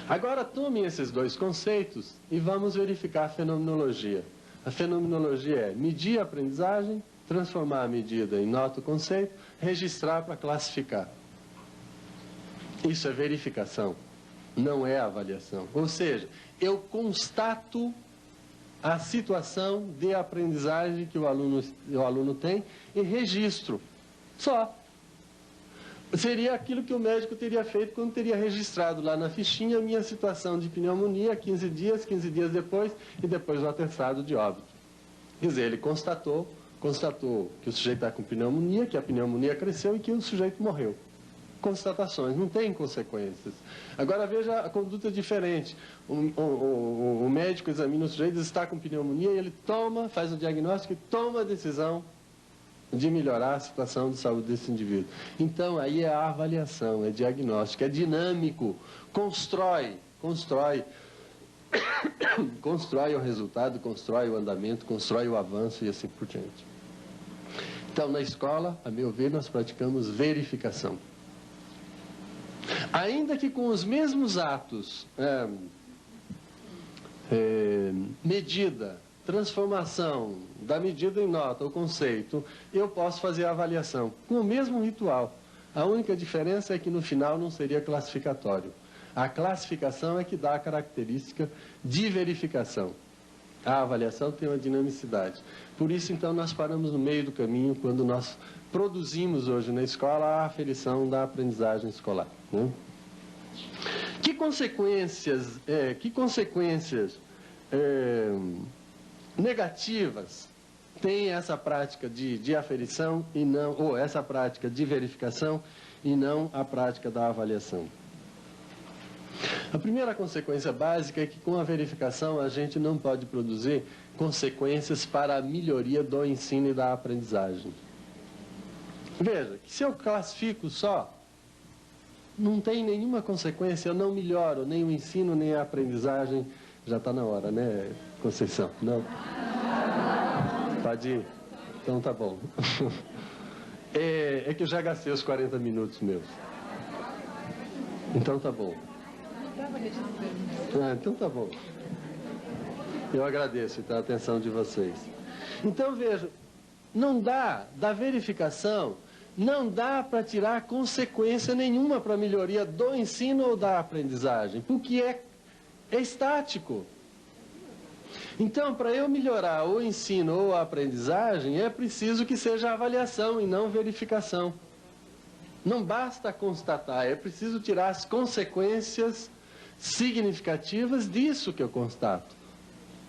Agora tomem esses dois conceitos e vamos verificar a fenomenologia. A fenomenologia é medir a aprendizagem, transformar a medida em nota o conceito, registrar para classificar. Isso é verificação, não é avaliação. Ou seja, eu constato a situação de aprendizagem que o aluno tem e registro. Só. Seria aquilo que o médico teria feito quando teria registrado lá na fichinha a minha situação de pneumonia, 15 dias depois, e depois o atestado de óbito. Quer dizer, ele constatou que o sujeito está com pneumonia, que a pneumonia cresceu e que o sujeito morreu. Constatações, não tem consequências. Agora veja a conduta diferente. O médico examina o sujeito, está com pneumonia, e ele faz o diagnóstico e toma a decisão de melhorar a situação de saúde desse indivíduo. Então, aí é a avaliação, é diagnóstico, é dinâmico, constrói constrói o resultado, constrói o andamento, constrói o avanço e assim por diante. Então, na escola, a meu ver, nós praticamos verificação. Ainda que com os mesmos atos, medida, transformação da medida em nota, o conceito, eu posso fazer a avaliação com o mesmo ritual. A única diferença é que no final não seria classificatório. A classificação é que dá a característica de verificação. A avaliação tem uma dinamicidade. Por isso, então, nós paramos no meio do caminho quando nós produzimos hoje na escola a aferição da aprendizagem escolar, né? Que consequências negativas tem essa prática de aferição e não, ou essa prática de verificação e não a prática da avaliação? A primeira consequência básica é que com a verificação a gente não pode produzir consequências para a melhoria do ensino e da aprendizagem. Veja, que se eu classifico só, não tem nenhuma consequência, eu não melhoro nem o ensino, nem a aprendizagem. Já está na hora, né, Conceição? Não? Pode ir? Então tá bom. É que eu já gastei os 40 minutos meus. Então tá bom. Então tá bom. Eu agradeço então, a atenção de vocês. Então veja, não dá, da verificação, não dá para tirar consequência nenhuma para a melhoria do ensino ou da aprendizagem, porque é estático. Então, para eu melhorar o ensino ou a aprendizagem, é preciso que seja avaliação e não verificação. Não basta constatar, é preciso tirar as consequências significativas disso que eu constato.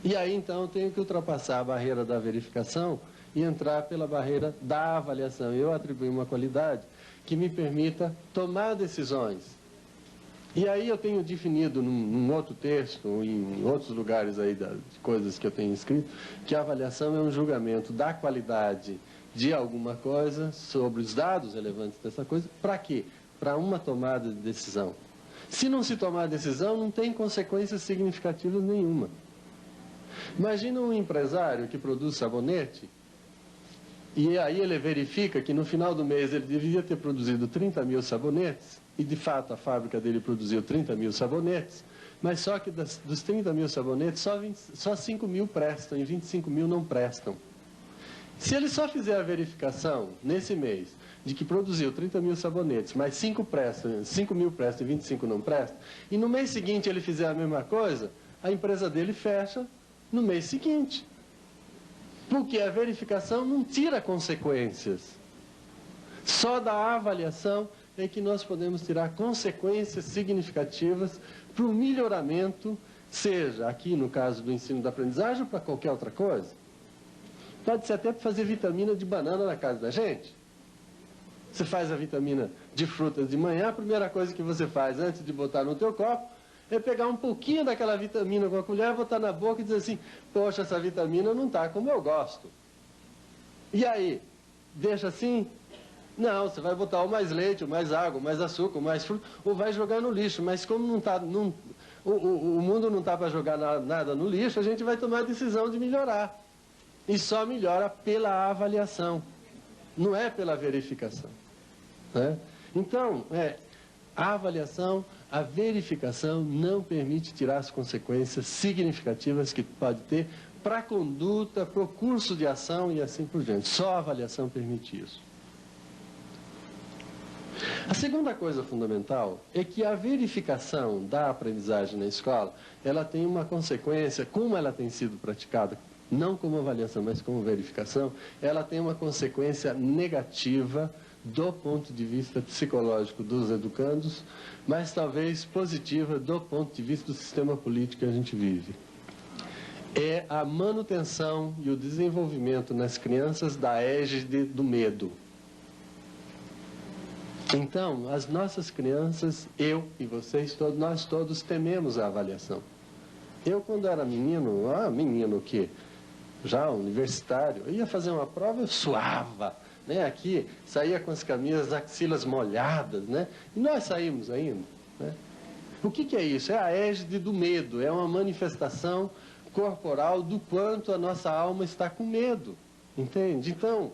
E aí, então, eu tenho que ultrapassar a barreira da verificação e entrar pela barreira da avaliação. Eu atribuo uma qualidade que me permita tomar decisões. E aí eu tenho definido num outro texto, em outros lugares aí de coisas que eu tenho escrito, que a avaliação é um julgamento da qualidade de alguma coisa sobre os dados relevantes dessa coisa. Para quê? Para uma tomada de decisão. Se não se tomar decisão, não tem consequências significativas nenhuma. Imagina um empresário que produz sabonete e aí ele verifica que no final do mês ele deveria ter produzido 30 mil sabonetes e de fato a fábrica dele produziu 30 mil sabonetes, mas só que dos 30 mil sabonetes só 5 mil prestam e 25 mil não prestam. Se ele só fizer a verificação nesse mês de que produziu 30 mil sabonetes, mas 5 mil prestam e 25 não prestam, e no mês seguinte ele fizer a mesma coisa, a empresa dele fecha no mês seguinte. Porque a verificação não tira consequências. Só da avaliação é que nós podemos tirar consequências significativas para o melhoramento, seja aqui no caso do ensino da aprendizagem ou para qualquer outra coisa. Pode ser até para fazer vitamina de banana na casa da gente. Você faz a vitamina de frutas de manhã, a primeira coisa que você faz antes de botar no teu copo é pegar um pouquinho daquela vitamina com a colher, botar na boca e dizer assim, poxa, essa vitamina não está como eu gosto. E aí, deixa assim? Não, você vai botar ou mais leite, ou mais água, ou mais açúcar, ou mais fruta, ou vai jogar no lixo. Mas como não tá, o mundo não está para jogar nada no lixo, a gente vai tomar a decisão de melhorar. E só melhora pela avaliação, não é pela verificação. Né? Então, a avaliação, a verificação não permite tirar as consequências significativas que pode ter para a conduta, para o curso de ação e assim por diante. Só a avaliação permite isso. A segunda coisa fundamental é que a verificação da aprendizagem na escola, ela tem uma consequência, como ela tem sido praticada, não como avaliação, mas como verificação, ela tem uma consequência negativa do ponto de vista psicológico dos educandos, mas talvez positiva do ponto de vista do sistema político que a gente vive. É a manutenção e o desenvolvimento nas crianças da égide do medo. Então, as nossas crianças, eu e vocês todos, nós todos tememos a avaliação. Eu, quando era menino, menino o quê? Já universitário, eu ia fazer uma prova, eu suava, né? Aqui, saía com as camisas, axilas molhadas, né? E nós saímos ainda, né? O que é isso? É a égide do medo, é uma manifestação corporal do quanto a nossa alma está com medo, entende? Então,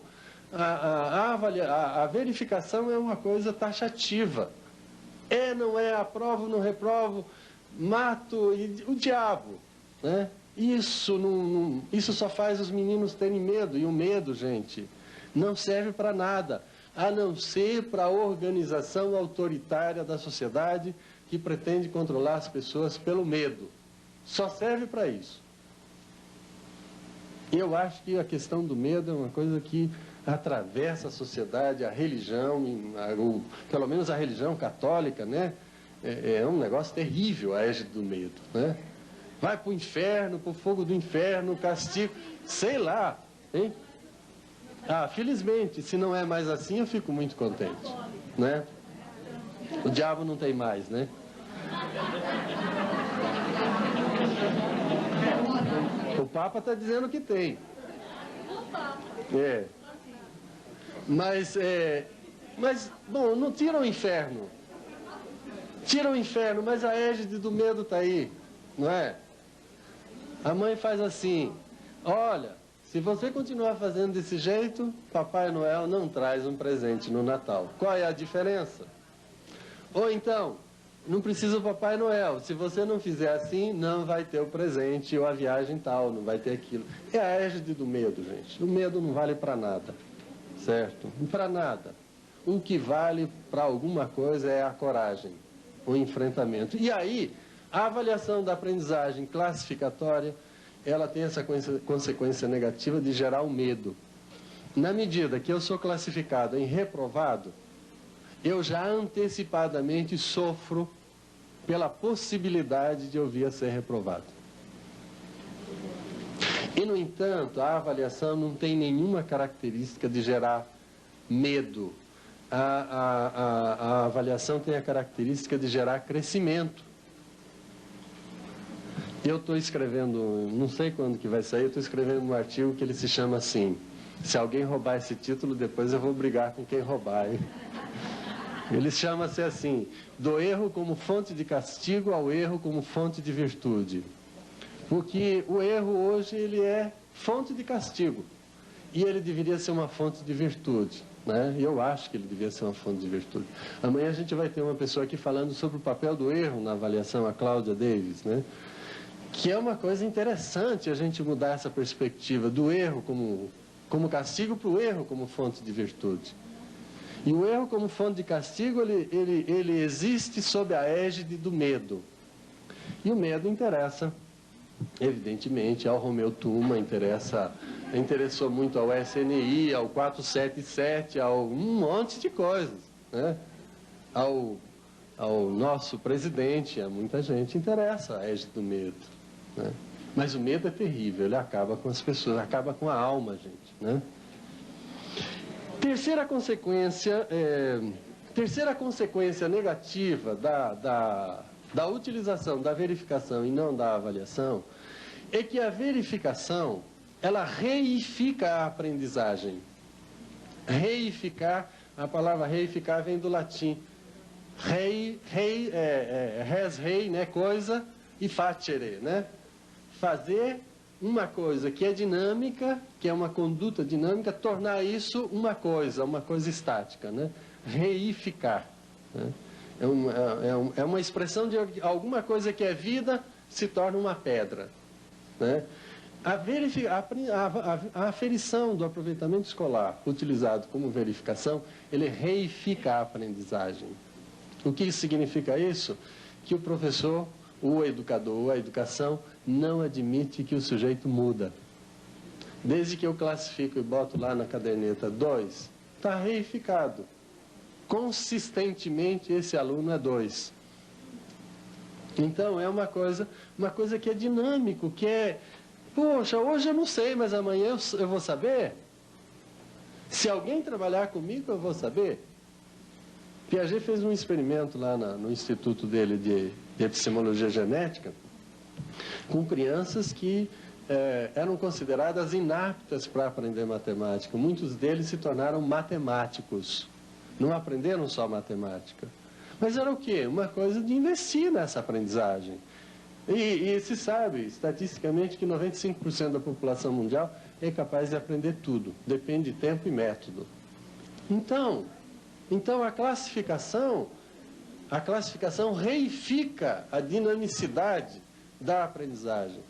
a verificação é uma coisa taxativa. É, não é, aprovo, não reprovo, mato, e o diabo, né? Isso só faz os meninos terem medo, e o medo, gente, não serve para nada, a não ser para a organização autoritária da sociedade que pretende controlar as pessoas pelo medo. Só serve para isso. Eu acho que a questão do medo é uma coisa que atravessa a sociedade, a religião, ou pelo menos a religião católica, né? É um negócio terrível a égide do medo, né? Vai para o inferno, para o fogo do inferno, castigo, sei lá, hein? Ah, felizmente, se não é mais assim, eu fico muito contente, né? O diabo não tem mais, né? O Papa está dizendo que tem. É. Mas, bom, não tira o inferno. Tira o inferno, mas a égide do medo está aí, não é? A mãe faz assim, olha, se você continuar fazendo desse jeito, Papai Noel não traz um presente no Natal. Qual é a diferença? Ou então, não precisa o Papai Noel, se você não fizer assim, não vai ter o presente ou a viagem tal, não vai ter aquilo. É a égide do medo, gente. O medo não vale para nada, certo? Para nada. O que vale para alguma coisa é a coragem, o enfrentamento. E aí, a avaliação da aprendizagem classificatória, ela tem essa consequência negativa de gerar o medo. Na medida que eu sou classificado em reprovado, eu já antecipadamente sofro pela possibilidade de eu vir a ser reprovado. E, no entanto, a avaliação não tem nenhuma característica de gerar medo. A avaliação tem a característica de gerar crescimento. Eu estou escrevendo, não sei quando que vai sair, eu estou escrevendo um artigo que ele se chama assim, se alguém roubar esse título, depois eu vou brigar com quem roubar, hein? Ele chama-se assim, do erro como fonte de castigo ao erro como fonte de virtude. Porque o erro hoje, ele é fonte de castigo. E ele deveria ser uma fonte de virtude, né? Eu acho que ele deveria ser uma fonte de virtude. Amanhã a gente vai ter uma pessoa aqui falando sobre o papel do erro na avaliação, a Cláudia Davis, né? Que é uma coisa interessante a gente mudar essa perspectiva do erro como castigo para o erro como fonte de virtude. E o erro como fonte de castigo, ele existe sob a égide do medo. E o medo interessa, evidentemente, ao Romeu Tuma, interessou muito ao SNI, ao 477, a um monte de coisas, né? Ao nosso presidente, a muita gente interessa a égide do medo, né? Mas o medo é terrível, ele acaba com as pessoas, acaba com a alma, gente, né? Terceira consequência negativa da utilização da verificação e não da avaliação é que a verificação, ela reifica a aprendizagem. Reificar, a palavra reificar vem do latim. Res rei, né, coisa, e facere, né? Fazer uma coisa que é dinâmica, que é uma conduta dinâmica, tornar isso uma coisa estática, né? Reificar, né? É uma expressão de alguma coisa que é vida se torna uma pedra, né? A aferição do aproveitamento escolar utilizado como verificação, ele reifica a aprendizagem. O que significa isso? Que o professor, o educador, a educação, não admite que o sujeito muda. Desde que eu classifico e boto lá na caderneta 2, está reificado. Consistentemente esse aluno é 2. Então é uma coisa que é dinâmico, que é, poxa, hoje eu não sei, mas amanhã eu vou saber. Se alguém trabalhar comigo, eu vou saber. Piaget fez um experimento lá no instituto dele de epistemologia genética, com crianças que eram consideradas inaptas para aprender matemática. Muitos deles se tornaram matemáticos. Não aprenderam só matemática, Mas era o quê? Uma coisa de investir nessa aprendizagem. E se sabe, estatisticamente, que 95% da população mundial é capaz de aprender tudo. Depende de tempo e método. Então a classificação reifica a dinamicidade da aprendizagem.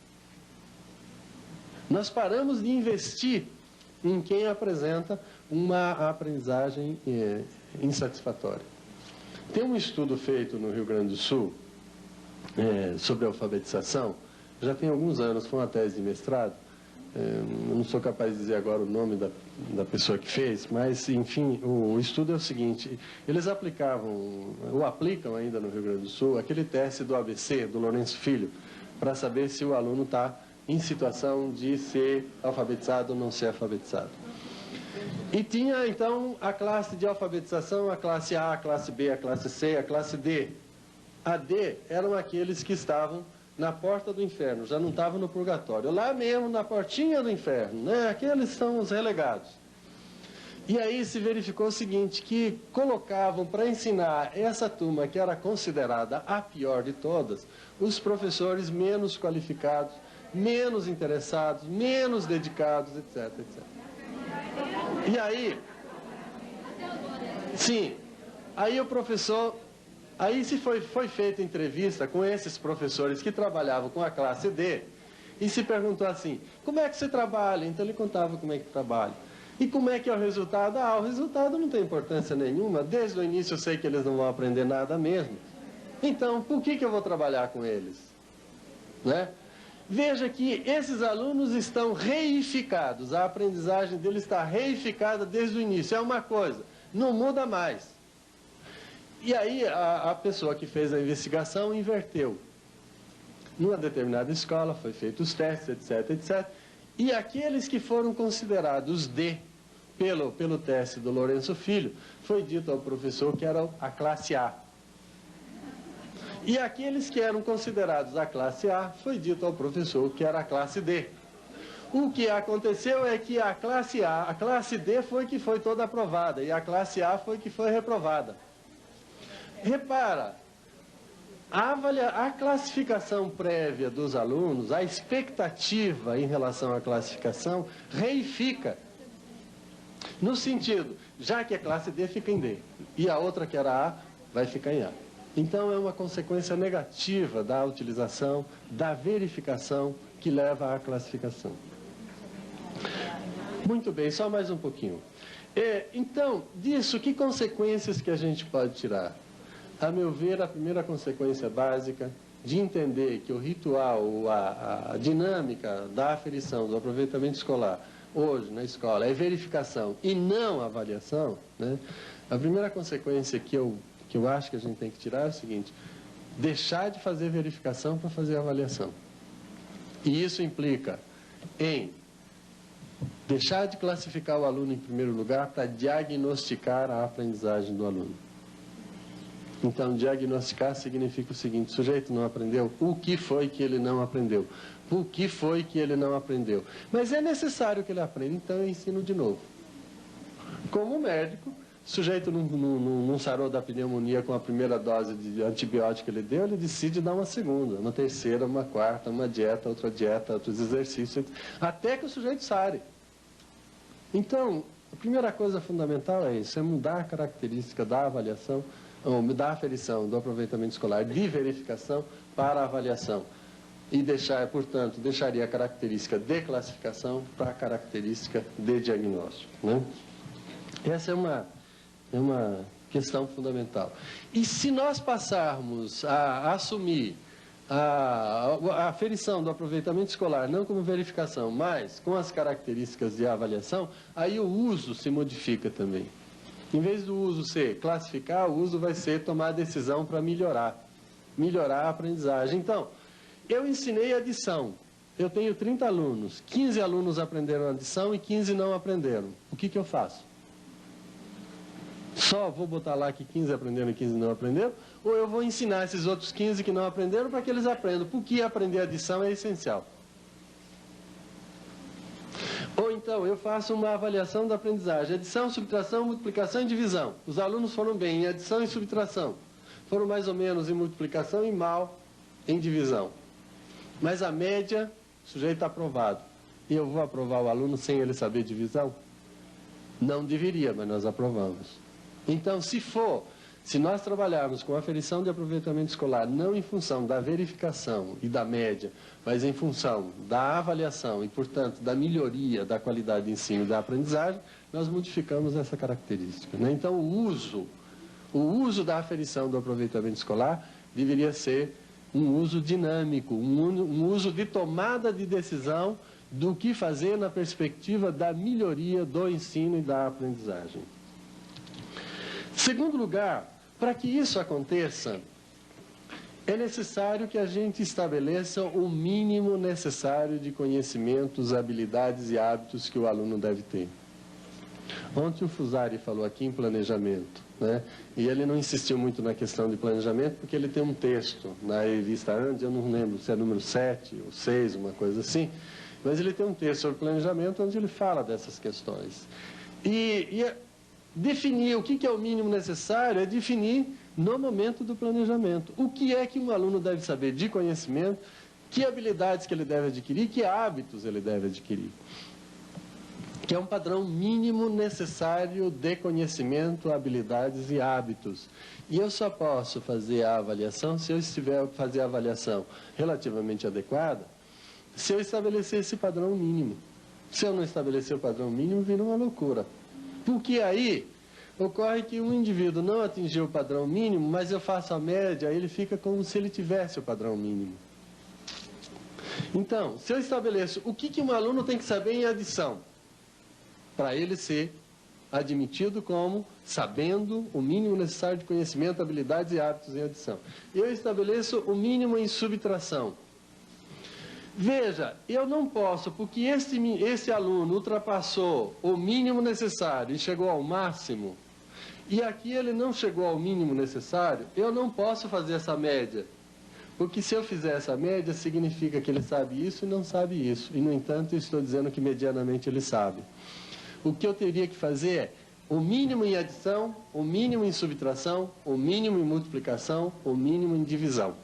Nós paramos de investir em quem apresenta uma aprendizagem insatisfatória. Tem um estudo feito no Rio Grande do Sul sobre alfabetização, já tem alguns anos, foi uma tese de mestrado, não sou capaz de dizer agora o nome da pessoa que fez, mas, enfim, o estudo é o seguinte: eles aplicam ainda no Rio Grande do Sul, aquele teste do ABC, do Lourenço Filho, para saber se o aluno está em situação de ser alfabetizado ou não ser alfabetizado. E tinha, então, a classe de alfabetização, a classe A, a classe B, a classe C, a classe D. A D eram aqueles que estavam na porta do inferno, já não estavam no purgatório, lá mesmo na portinha do inferno, né? Aqueles são os relegados. E aí se verificou o seguinte, que colocavam para ensinar essa turma que era considerada a pior de todas, os professores menos qualificados, menos interessados, menos dedicados, etc, etc. E aí, sim, aí o professor, aí se foi feita entrevista com esses professores que trabalhavam com a classe D, e se perguntou assim, como é que você trabalha? Então ele contava como é que trabalha. E como é que é o resultado? Ah, o resultado não tem importância nenhuma, desde o início eu sei que eles não vão aprender nada mesmo. Então, por que eu vou trabalhar com eles? Né? Veja que esses alunos estão reificados, a aprendizagem deles está reificada desde o início, é uma coisa, não muda mais. E aí a pessoa que fez a investigação inverteu. Numa determinada escola foi feito os testes, etc, etc, e aqueles que foram considerados D pelo teste do Lourenço Filho, foi dito ao professor que era a classe A. E aqueles que eram considerados a classe A, foi dito ao professor que era a classe D. O que aconteceu é que a classe D foi que foi toda aprovada, e a classe A foi que foi reprovada. Repara, a classificação prévia dos alunos, a expectativa em relação à classificação, reifica. No sentido, já que a classe D fica em D, e a outra que era A, vai ficar em A. Então, é uma consequência negativa da utilização, da verificação, que leva à classificação. Muito bem, só mais um pouquinho. Então, disso, que consequências que a gente pode tirar? A meu ver, a primeira consequência básica de entender que o ritual, a dinâmica da aferição, do aproveitamento escolar, hoje na escola, é verificação e não avaliação, né? A primeira consequência que eu acho que a gente tem que tirar é o seguinte: deixar de fazer verificação para fazer avaliação. E isso implica em deixar de classificar o aluno em primeiro lugar para diagnosticar a aprendizagem do aluno. Então, diagnosticar significa o seguinte: o sujeito não aprendeu, o que foi que ele não aprendeu? O que foi que ele não aprendeu? Mas é necessário que ele aprenda, então eu ensino de novo. Como médico, o sujeito não sarou da pneumonia com a primeira dose de antibiótico que ele deu, ele decide dar uma segunda, uma terceira, uma quarta, uma dieta, outros exercícios, até que o sujeito sare. Então, a primeira coisa fundamental é isso, é mudar a característica da avaliação, ou da aferição, do aproveitamento escolar, de verificação para avaliação. E portanto, deixaria a característica de classificação para a característica de diagnóstico, né? Essa é uma questão fundamental. E se nós passarmos a assumir a aferição do aproveitamento escolar não como verificação, mas com as características de avaliação, aí o uso se modifica também. Em vez do uso ser classificar, o uso vai ser tomar a decisão para melhorar a aprendizagem. Então, eu ensinei adição. Eu tenho 30 alunos, 15 alunos aprenderam adição e 15 não aprenderam. O que eu faço? Só vou botar lá que 15 aprenderam e 15 não aprenderam? Ou eu vou ensinar esses outros 15 que não aprenderam para que eles aprendam? Porque aprender adição é essencial. Ou então, eu faço uma avaliação da aprendizagem. Adição, subtração, multiplicação e divisão. Os alunos foram bem em adição e subtração. foram mais ou menos em multiplicação e mal em divisão. Mas a média, o sujeito está aprovado. E eu vou aprovar o aluno sem ele saber divisão? Não deveria, mas nós aprovamos. Então, se nós trabalharmos com aferição de aproveitamento escolar, não em função da verificação e da média, mas em função da avaliação e, portanto, da melhoria da qualidade de ensino e da aprendizagem, nós modificamos essa característica, né? Então, o uso da aferição do aproveitamento escolar deveria ser um uso dinâmico, um uso de tomada de decisão do que fazer na perspectiva da melhoria do ensino e da aprendizagem. Segundo lugar, para que isso aconteça, é necessário que a gente estabeleça o mínimo necessário de conhecimentos, habilidades e hábitos que o aluno deve ter. Ontem o Fusari falou aqui em planejamento, né? E ele não insistiu muito na questão de planejamento, porque ele tem um texto na revista Andes, eu não lembro se é número 7 ou 6, uma coisa assim, mas ele tem um texto sobre planejamento onde ele fala dessas questões. Definir o que é o mínimo necessário é definir no momento do planejamento. O que é que um aluno deve saber de conhecimento, que habilidades que ele deve adquirir, que hábitos ele deve adquirir. Que é um padrão mínimo necessário de conhecimento, habilidades e hábitos. E eu só posso fazer a avaliação, se eu estiver fazer a avaliação relativamente adequada, se eu estabelecer esse padrão mínimo. Se eu não estabelecer o padrão mínimo, vira uma loucura. Porque aí ocorre que um indivíduo não atingiu o padrão mínimo, mas eu faço a média, aí ele fica como se ele tivesse o padrão mínimo. Então, se eu estabeleço o que um aluno tem que saber em adição, para ele ser admitido como sabendo o mínimo necessário de conhecimento, habilidades e hábitos em adição. Eu estabeleço o mínimo em subtração. Veja, eu não posso, porque esse aluno ultrapassou o mínimo necessário e chegou ao máximo, e aqui ele não chegou ao mínimo necessário, eu não posso fazer essa média. Porque se eu fizer essa média, significa que ele sabe isso e não sabe isso. E, no entanto, eu estou dizendo que medianamente ele sabe. O que eu teria que fazer é o mínimo em adição, o mínimo em subtração, o mínimo em multiplicação, o mínimo em divisão.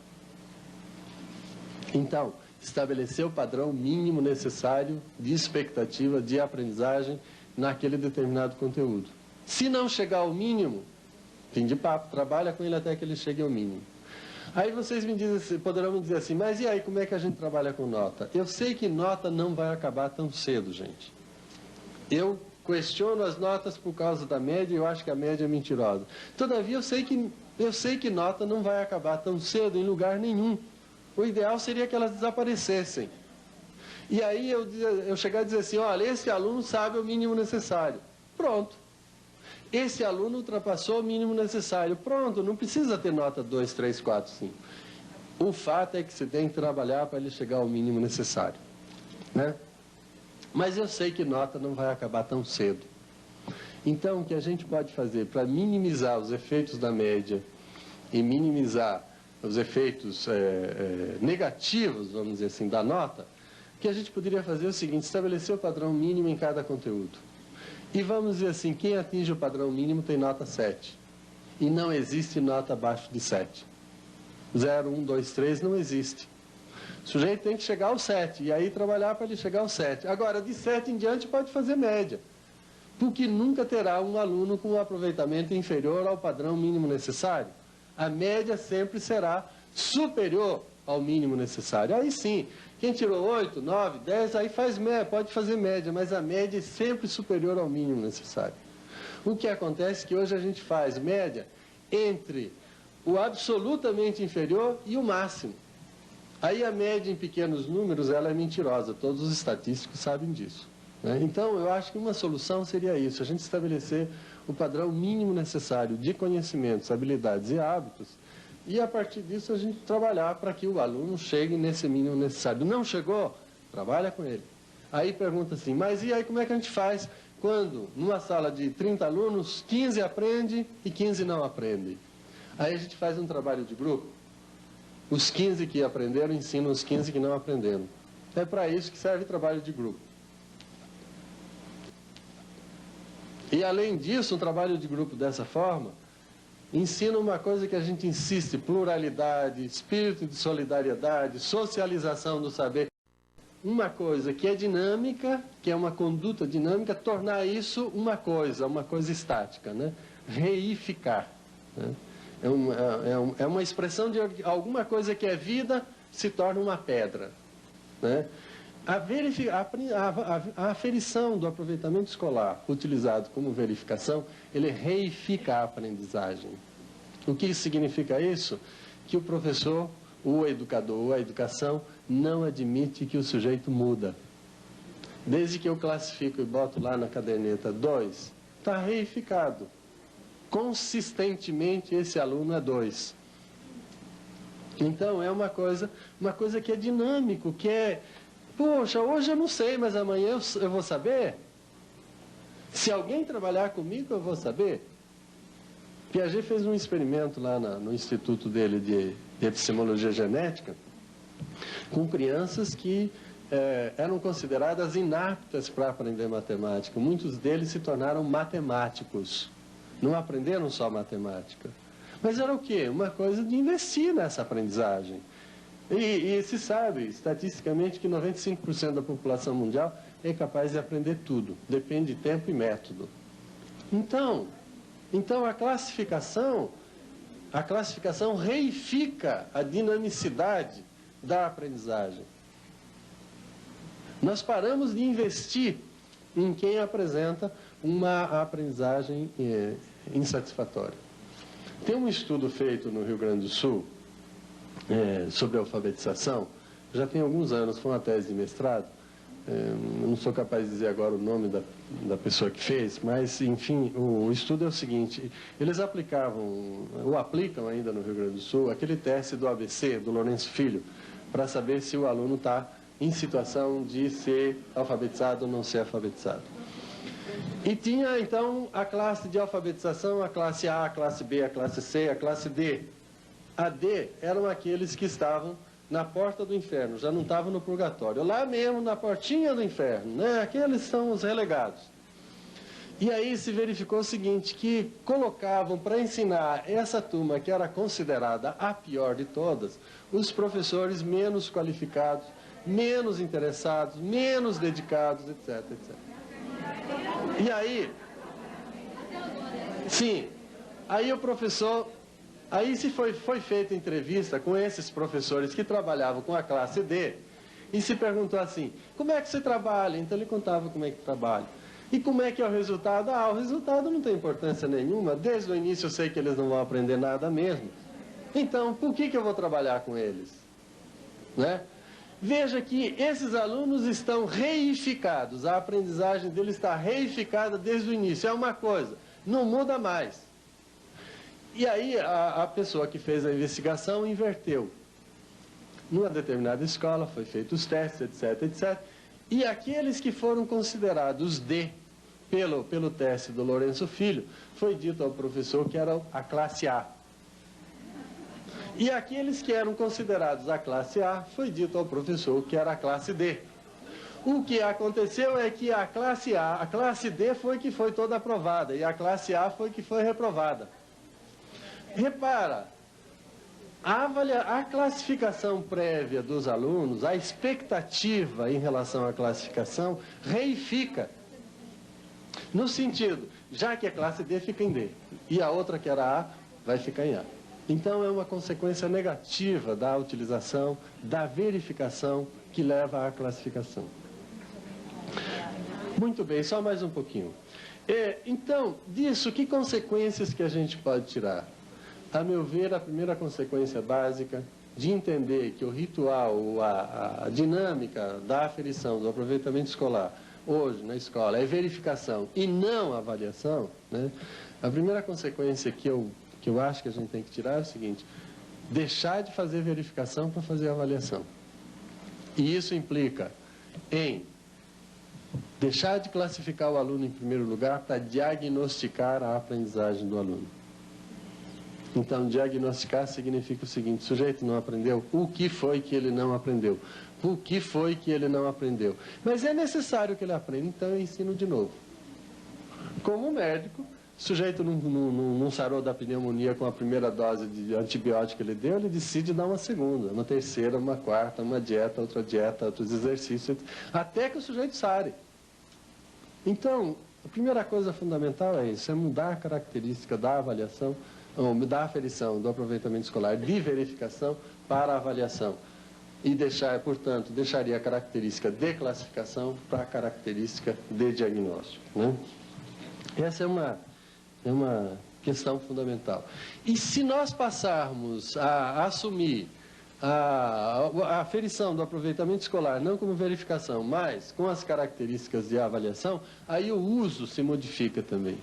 Então, estabelecer o padrão mínimo necessário de expectativa de aprendizagem naquele determinado conteúdo. Se não chegar ao mínimo, fim de papo, trabalha com ele até que ele chegue ao mínimo. Aí vocês poderão me dizer assim, mas e aí, como é que a gente trabalha com nota? Eu sei que nota não vai acabar tão cedo, gente. Eu questiono as notas por causa da média e eu acho que a média é mentirosa. Todavia, eu sei que nota não vai acabar tão cedo em lugar nenhum. O ideal seria que elas desaparecessem. E aí eu chegar a dizer assim, olha, esse aluno sabe o mínimo necessário. Pronto. Esse aluno ultrapassou o mínimo necessário. Pronto, não precisa ter nota 2, 3, 4, 5. O fato é que você tem que trabalhar para ele chegar ao mínimo necessário, né? Mas eu sei que nota não vai acabar tão cedo. Então, o que a gente pode fazer para minimizar os efeitos da média e minimizar os efeitos negativos, vamos dizer assim, da nota, o que a gente poderia fazer é o seguinte, estabelecer o padrão mínimo em cada conteúdo. E vamos dizer assim, quem atinge o padrão mínimo tem nota 7. E não existe nota abaixo de 7. 0, 1, 2, 3 não existe. O sujeito tem que chegar ao 7, e aí trabalhar para ele chegar ao 7. Agora, de 7 em diante pode fazer média. Porque nunca terá um aluno com um aproveitamento inferior ao padrão mínimo necessário. A média sempre será superior ao mínimo necessário. Aí sim, quem tirou 8, 9, 10, aí faz média, pode fazer média, mas a média é sempre superior ao mínimo necessário. O que acontece é que hoje a gente faz média entre o absolutamente inferior e o máximo. Aí a média em pequenos números ela é mentirosa, todos os estatísticos sabem disso, né? Então eu acho que uma solução seria isso, a gente estabelecer o padrão mínimo necessário de conhecimentos, habilidades e hábitos, e a partir disso a gente trabalhar para que o aluno chegue nesse mínimo necessário. Não chegou? Trabalha com ele. Aí pergunta assim, mas e aí como é que a gente faz quando numa sala de 30 alunos, 15 aprendem e 15 não aprendem? Aí a gente faz um trabalho de grupo. Os 15 que aprenderam ensinam os 15 que não aprenderam. É para isso que serve o trabalho de grupo. E além disso, um trabalho de grupo dessa forma ensina uma coisa que a gente insiste: pluralidade, espírito de solidariedade, socialização do saber. Uma coisa que é dinâmica, que é uma conduta dinâmica, tornar isso uma coisa estática, né? Reificar, né? É uma expressão de alguma coisa que é vida se torna uma pedra, né? A aferição do aproveitamento escolar, utilizado como verificação, ele reifica a aprendizagem. O que significa isso? Que o professor, o educador ou a educação não admite que o sujeito muda. Desde que eu classifico e boto lá na caderneta 2, está reificado. Consistentemente esse aluno é 2. Então é uma coisa que é dinâmico, que é, poxa, hoje eu não sei, mas amanhã eu vou saber. Se alguém trabalhar comigo, eu vou saber. Piaget fez um experimento lá no instituto dele de epistemologia genética, com crianças que eram consideradas inaptas para aprender matemática. Muitos deles se tornaram matemáticos. Não aprenderam só matemática. Mas era o quê? Uma coisa de investir nessa aprendizagem. E se sabe, estatisticamente, que 95% da população mundial é capaz de aprender tudo. Depende de tempo e método. Então a classificação reifica a dinamicidade da aprendizagem. Nós paramos de investir em quem apresenta uma aprendizagem insatisfatória. Tem um estudo feito no Rio Grande do Sul sobre alfabetização, já tem alguns anos, foi uma tese de mestrado. Eu não sou capaz de dizer agora o nome da pessoa que fez, mas, enfim, o estudo é o seguinte: eles aplicam ainda no Rio Grande do Sul, aquele teste do ABC, do Lourenço Filho, para saber se o aluno está em situação de ser alfabetizado ou não ser alfabetizado. E tinha, então, a classe de alfabetização, a classe A, a classe B, a classe C, a classe D. A D eram aqueles que estavam na porta do inferno, já não estavam no purgatório. Lá mesmo, na portinha do inferno, né? Aqueles são os relegados. E aí se verificou o seguinte, que colocavam para ensinar essa turma que era considerada a pior de todas, os professores menos qualificados, menos interessados, menos dedicados, etc, etc. E aí, sim, aí o professor, aí se foi feita entrevista com esses professores que trabalhavam com a classe D, e se perguntou assim: como é que você trabalha? Então ele contava como é que trabalha. E como é que é o resultado? O resultado não tem importância nenhuma, desde o início eu sei que eles não vão aprender nada mesmo. Então, por que eu vou trabalhar com eles? Né? Veja que esses alunos estão reificados, a aprendizagem deles está reificada desde o início. É uma coisa, não muda mais. E aí a pessoa que fez a investigação inverteu. Numa determinada escola foi feito os testes, etc, etc. E aqueles que foram considerados D pelo teste do Lourenço Filho, foi dito ao professor que era a classe A. E aqueles que eram considerados a classe A, foi dito ao professor que era a classe D. O que aconteceu é que a classe D foi que foi toda aprovada, e a classe A foi que foi reprovada. Repara, a classificação prévia dos alunos, a expectativa em relação à classificação, reifica. No sentido, já que a classe D fica em D, e a outra que era A, vai ficar em A. Então é uma consequência negativa da utilização, da verificação, que leva à classificação. Muito bem, só mais um pouquinho. Então, disso, que consequências que a gente pode tirar? A meu ver, a primeira consequência básica de entender que o ritual, a dinâmica da aferição, do aproveitamento escolar, hoje na escola, é verificação e não avaliação, né? A primeira consequência que eu acho que a gente tem que tirar é o seguinte: deixar de fazer verificação para fazer avaliação. E isso implica em deixar de classificar o aluno em primeiro lugar para diagnosticar a aprendizagem do aluno. Então, diagnosticar significa o seguinte: o sujeito não aprendeu, o que foi que ele não aprendeu? O que foi que ele não aprendeu? Mas é necessário que ele aprenda, então eu ensino de novo. Como médico, O sujeito não sarou da pneumonia com a primeira dose de antibiótico que ele deu, ele decide dar uma segunda, uma terceira, uma quarta, uma dieta, outros exercícios, até que o sujeito sare. Então, a primeira coisa fundamental é isso, é mudar a característica da avaliação, ou mudar a aferição do aproveitamento escolar de verificação para avaliação. E portanto, deixaria a característica de classificação para a característica de diagnóstico, né? Essa é uma questão fundamental. E se nós passarmos a assumir a aferição do aproveitamento escolar não como verificação, mas com as características de avaliação, aí o uso se modifica também.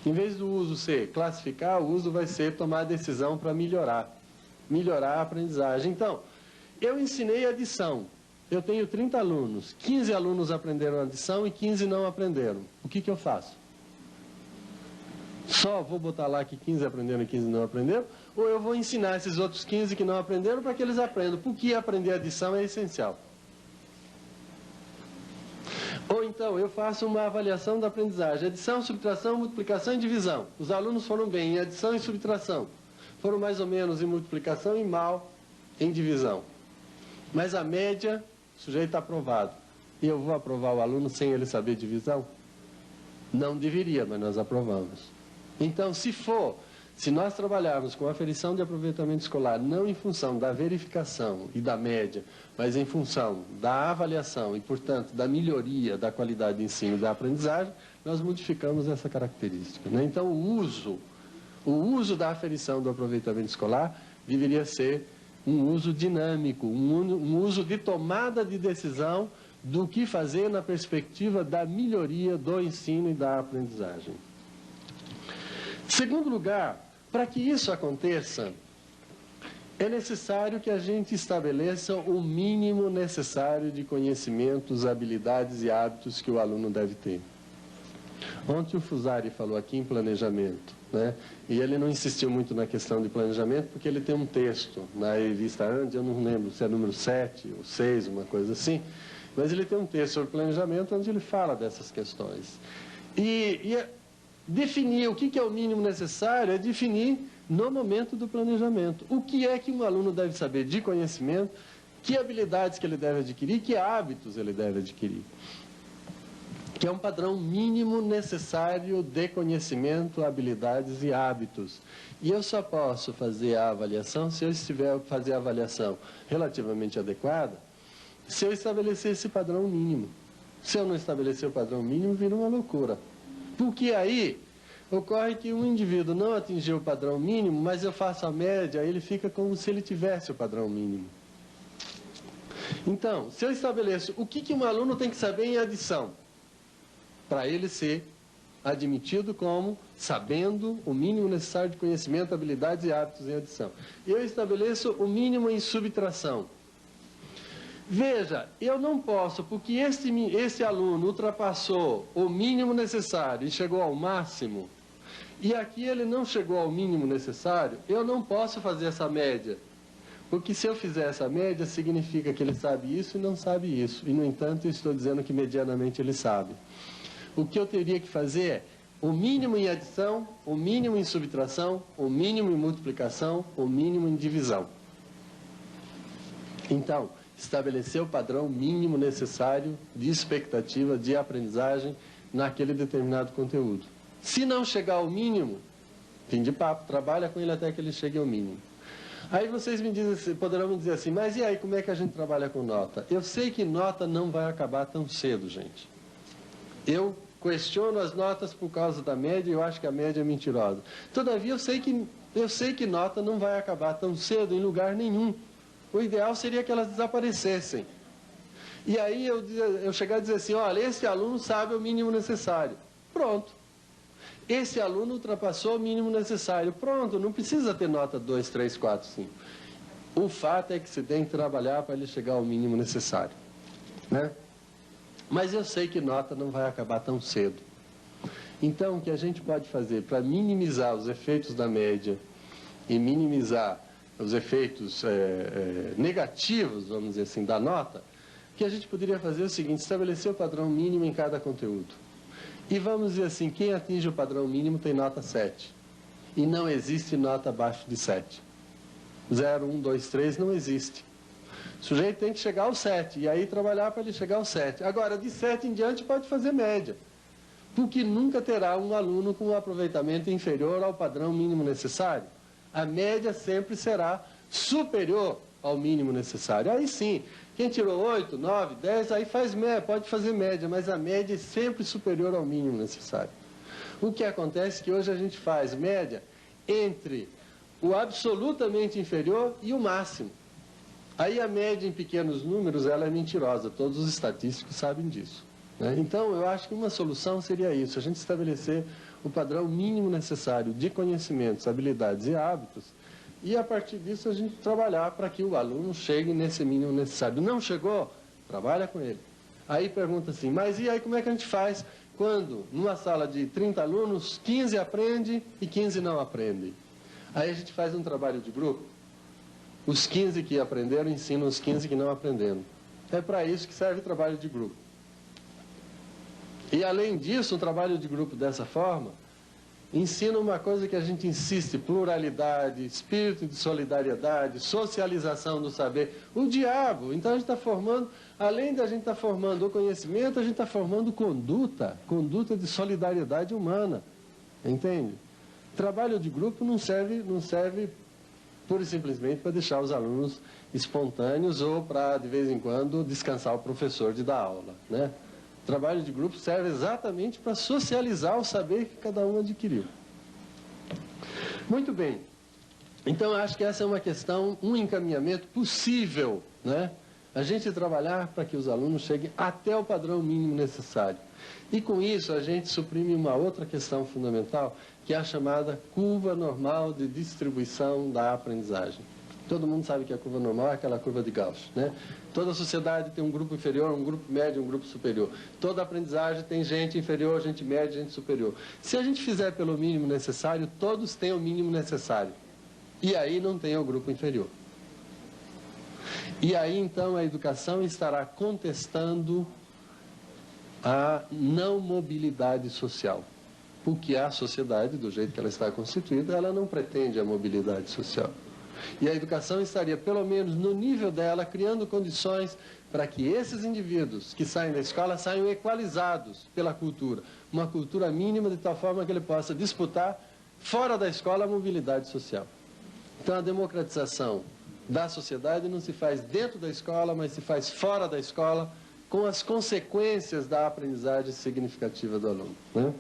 Em vez do uso ser classificar, o uso vai ser tomar a decisão para melhorar a aprendizagem. Então, eu ensinei adição. Eu tenho 30 alunos, 15 alunos aprenderam adição e 15 não aprenderam. O que eu faço? Só vou botar lá que 15 aprenderam e 15 não aprenderam? Ou eu vou ensinar esses outros 15 que não aprenderam para que eles aprendam? Porque aprender adição é essencial. Ou então, eu faço uma avaliação da aprendizagem. Adição, subtração, multiplicação e divisão. Os alunos foram bem em adição e subtração. Foram mais ou menos em multiplicação e mal em divisão. Mas a média, o sujeito está aprovado. E eu vou aprovar o aluno sem ele saber divisão? Não deveria, mas nós aprovamos. Então, se nós trabalharmos com aferição de aproveitamento escolar, não em função da verificação e da média, mas em função da avaliação e, portanto, da melhoria da qualidade de ensino e da aprendizagem, nós modificamos essa característica, né? Então, o uso da aferição do aproveitamento escolar deveria ser um uso dinâmico, um uso de tomada de decisão do que fazer na perspectiva da melhoria do ensino e da aprendizagem. Segundo lugar, para que isso aconteça, é necessário que a gente estabeleça o mínimo necessário de conhecimentos, habilidades e hábitos que o aluno deve ter. Ontem o Fusari falou aqui em planejamento, né? E ele não insistiu muito na questão de planejamento, porque ele tem um texto na revista Ande, eu não lembro se é número 7 ou 6, uma coisa assim, mas ele tem um texto sobre planejamento onde ele fala dessas questões. Definir o que é o mínimo necessário é definir no momento do planejamento. O que é que um aluno deve saber de conhecimento, que habilidades que ele deve adquirir, que hábitos ele deve adquirir. Que é um padrão mínimo necessário de conhecimento, habilidades e hábitos. E eu só posso fazer a avaliação se eu estiver fazer a avaliação relativamente adequada, se eu estabelecer esse padrão mínimo. Se eu não estabelecer o padrão mínimo, vira uma loucura. Porque aí ocorre que um indivíduo não atingiu o padrão mínimo, mas eu faço a média, ele fica como se ele tivesse o padrão mínimo. Então, se eu estabeleço o que um aluno tem que saber em adição, para ele ser admitido como sabendo o mínimo necessário de conhecimento, habilidades e hábitos em adição. Eu estabeleço o mínimo em subtração. Veja, eu não posso, porque esse aluno ultrapassou o mínimo necessário e chegou ao máximo, e aqui ele não chegou ao mínimo necessário, eu não posso fazer essa média. Porque se eu fizer essa média, significa que ele sabe isso e não sabe isso. E, no entanto, eu estou dizendo que medianamente ele sabe. O que eu teria que fazer é o mínimo em adição, o mínimo em subtração, o mínimo em multiplicação, o mínimo em divisão. Então, estabelecer o padrão mínimo necessário de expectativa de aprendizagem naquele determinado conteúdo. Se não chegar ao mínimo, fim de papo, trabalha com ele até que ele chegue ao mínimo. Aí vocês poderão me dizer assim, mas e aí, como é que a gente trabalha com nota? Eu sei que nota não vai acabar tão cedo, gente. Eu questiono as notas por causa da média e eu acho que a média é mentirosa. Todavia, eu sei que nota não vai acabar tão cedo em lugar nenhum. O ideal seria que elas desaparecessem. E aí eu chegar a dizer assim, olha, esse aluno sabe o mínimo necessário. Pronto. Esse aluno ultrapassou o mínimo necessário. Pronto, não precisa ter nota 2, 3, 4, 5. O fato é que você tem que trabalhar para ele chegar ao mínimo necessário, né? Mas eu sei que nota não vai acabar tão cedo. Então, o que a gente pode fazer para minimizar os efeitos da média e minimizar os efeitos negativos, vamos dizer assim, da nota, o que a gente poderia fazer é o seguinte, estabelecer o padrão mínimo em cada conteúdo. E vamos dizer assim, quem atinge o padrão mínimo tem nota 7. E não existe nota abaixo de 7. 0, 1, 2, 3 não existe. O sujeito tem que chegar ao 7, e aí trabalhar para ele chegar ao 7. Agora, de 7 em diante pode fazer média, porque nunca terá um aluno com um aproveitamento inferior ao padrão mínimo necessário. A média sempre será superior ao mínimo necessário. Aí sim, quem tirou 8, 9, 10, aí faz média, pode fazer média, mas a média é sempre superior ao mínimo necessário. O que acontece é que hoje a gente faz média entre o absolutamente inferior e o máximo. Aí a média em pequenos números, ela é mentirosa, todos os estatísticos sabem disso, né? Então, eu acho que uma solução seria isso, a gente estabelecer o padrão mínimo necessário de conhecimentos, habilidades e hábitos, e a partir disso a gente trabalhar para que o aluno chegue nesse mínimo necessário. Não chegou? Trabalha com ele. Aí pergunta assim, mas e aí como é que a gente faz quando, numa sala de 30 alunos, 15 aprendem e 15 não aprendem? Aí a gente faz um trabalho de grupo. Os 15 que aprenderam ensinam os 15 que não aprenderam. É para isso que serve o trabalho de grupo. E além disso, um trabalho de grupo dessa forma ensina uma coisa que a gente insiste: pluralidade, espírito de solidariedade, socialização do saber. O diabo. Então a gente está formando, além de a gente estar formando o conhecimento, a gente está formando conduta de solidariedade humana. Entende? Trabalho de grupo não serve pura e simplesmente para deixar os alunos espontâneos ou para, de vez em quando, descansar o professor de dar aula, né? Trabalho de grupo serve exatamente para socializar o saber que cada um adquiriu. Muito bem. Então, acho que essa é uma questão, um encaminhamento possível, né? A gente trabalhar para que os alunos cheguem até o padrão mínimo necessário. E com isso, a gente suprime uma outra questão fundamental, que é a chamada curva normal de distribuição da aprendizagem. Todo mundo sabe que a curva normal é aquela curva de Gauss, né? Toda sociedade tem um grupo inferior, um grupo médio, um grupo superior. Toda aprendizagem tem gente inferior, gente média, gente superior. Se a gente fizer pelo mínimo necessário, todos têm o mínimo necessário. E aí não tem o grupo inferior. E aí, então, a educação estará contestando a não mobilidade social. Porque a sociedade, do jeito que ela está constituída, ela não pretende a mobilidade social. E a educação estaria, pelo menos no nível dela, criando condições para que esses indivíduos que saem da escola saiam equalizados pela cultura. Uma cultura mínima, de tal forma que ele possa disputar, fora da escola, a mobilidade social. Então, a democratização da sociedade não se faz dentro da escola, mas se faz fora da escola, com as consequências da aprendizagem significativa do aluno, né?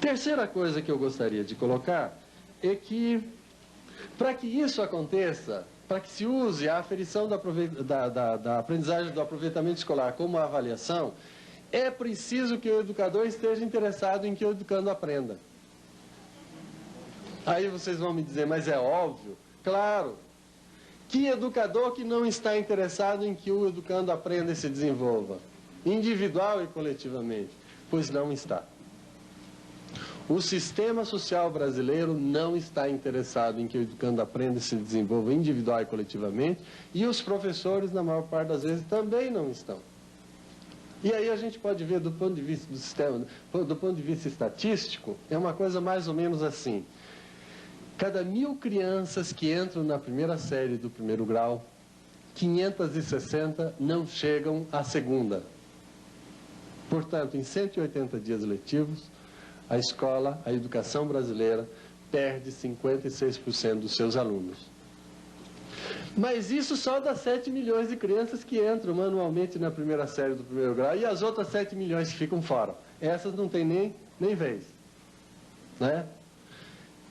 Terceira coisa que eu gostaria de colocar é que, para que isso aconteça, para que se use a aferição da aprendizagem do aproveitamento escolar como avaliação, é preciso que o educador esteja interessado em que o educando aprenda. Aí vocês vão me dizer, mas é óbvio. Claro. Que educador que não está interessado em que o educando aprenda e se desenvolva? Individual e coletivamente? Pois não está. O sistema social brasileiro não está interessado em que o educando aprenda e se desenvolva individual e coletivamente, e os professores, na maior parte das vezes, também não estão. E aí a gente pode ver, do ponto de vista do sistema, do ponto de vista estatístico, é uma coisa mais ou menos assim. Cada 1000 crianças que entram na primeira série do primeiro grau, 560 não chegam à segunda. Portanto, em 180 dias letivos, a escola, a educação brasileira, perde 56% dos seus alunos. Mas isso só das 7 milhões de crianças que entram manualmente na primeira série do primeiro grau, e as outras 7 milhões que ficam fora. Essas não têm nem vez, né?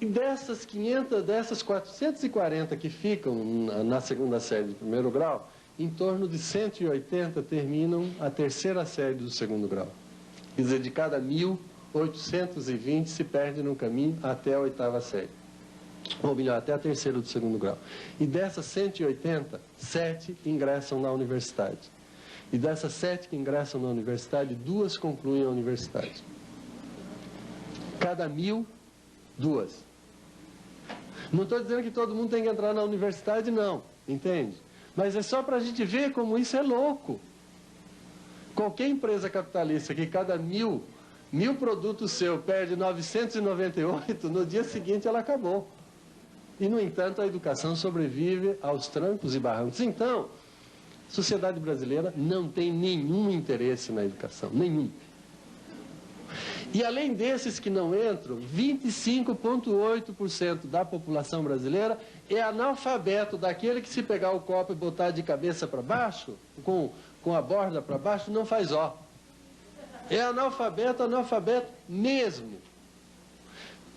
E dessas 440 que ficam na segunda série do primeiro grau, em torno de 180 terminam a terceira série do segundo grau. Quer dizer, de cada 1.820 se perde no caminho até a oitava série. Ou melhor, até a terceira do segundo grau. E dessas 180, 7 ingressam na universidade. E dessas 7 que ingressam na universidade, 2 concluem a universidade. Cada 1000, 2. Não estou dizendo que todo mundo tem que entrar na universidade, não, entende? Mas é só para a gente ver como isso é louco. Qualquer empresa capitalista que cada mil produtos seu perde 998, no dia seguinte ela acabou. E, no entanto, a educação sobrevive aos trancos e barrancos. Então, a sociedade brasileira não tem nenhum interesse na educação, nenhum. E além desses que não entram, 25,8% da população brasileira é analfabeto, daquele que se pegar o copo e botar de cabeça para baixo, com a borda para baixo, não faz ó. É analfabeto mesmo.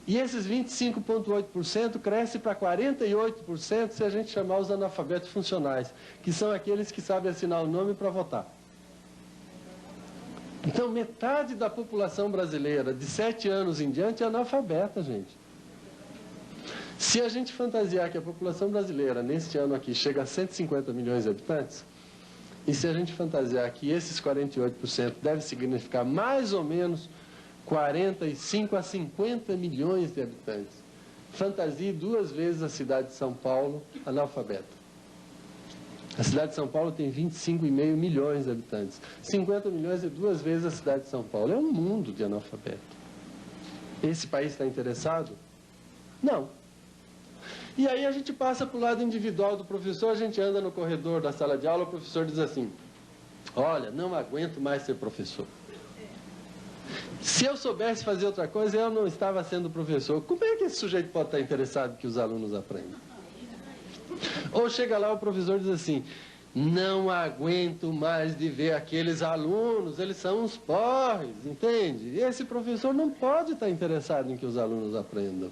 E esses 25,8% cresce para 48% se a gente chamar os analfabetos funcionais, que são aqueles que sabem assinar o nome para votar. Então, metade da população brasileira de 7 anos em diante é analfabeta, gente. Se a gente fantasiar que a população brasileira, neste ano aqui, chega a 150 milhões de habitantes, e se a gente fantasiar que esses 48% deve significar mais ou menos 45 a 50 milhões de habitantes, fantasie 2 vezes a cidade de São Paulo analfabeta. A cidade de São Paulo tem 25,5 milhões de habitantes. 50 milhões é 2 vezes a cidade de São Paulo. É um mundo de analfabeto. Esse país está interessado? Não. E aí a gente passa para o lado individual do professor, a gente anda no corredor da sala de aula, o professor diz assim: olha, não aguento mais ser professor. Se eu soubesse fazer outra coisa, eu não estava sendo professor. Como é que esse sujeito pode estar interessado que os alunos aprendam? Ou chega lá o professor diz assim: não aguento mais de ver aqueles alunos, eles são uns porres, entende? E esse professor não pode estar interessado em que os alunos aprendam.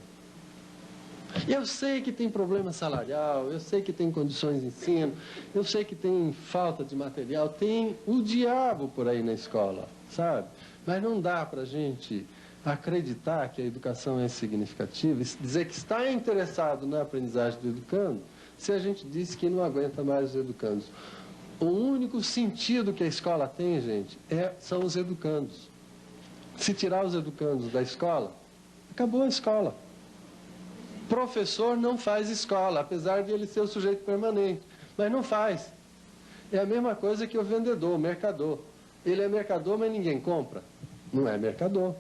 Eu sei que tem problema salarial, eu sei que tem condições de ensino, eu sei que tem falta de material, tem o diabo por aí na escola, sabe? Mas não dá para a gente acreditar que a educação é significativa, dizer que está interessado na aprendizagem do educando, se a gente diz que não aguenta mais os educandos. O único sentido que a escola tem, gente, são os educandos. Se tirar os educandos da escola, acabou a escola. Professor não faz escola, apesar de ele ser o sujeito permanente, mas não faz. É a mesma coisa que o vendedor, o mercador. Ele é mercador, mas ninguém compra. Não é mercador,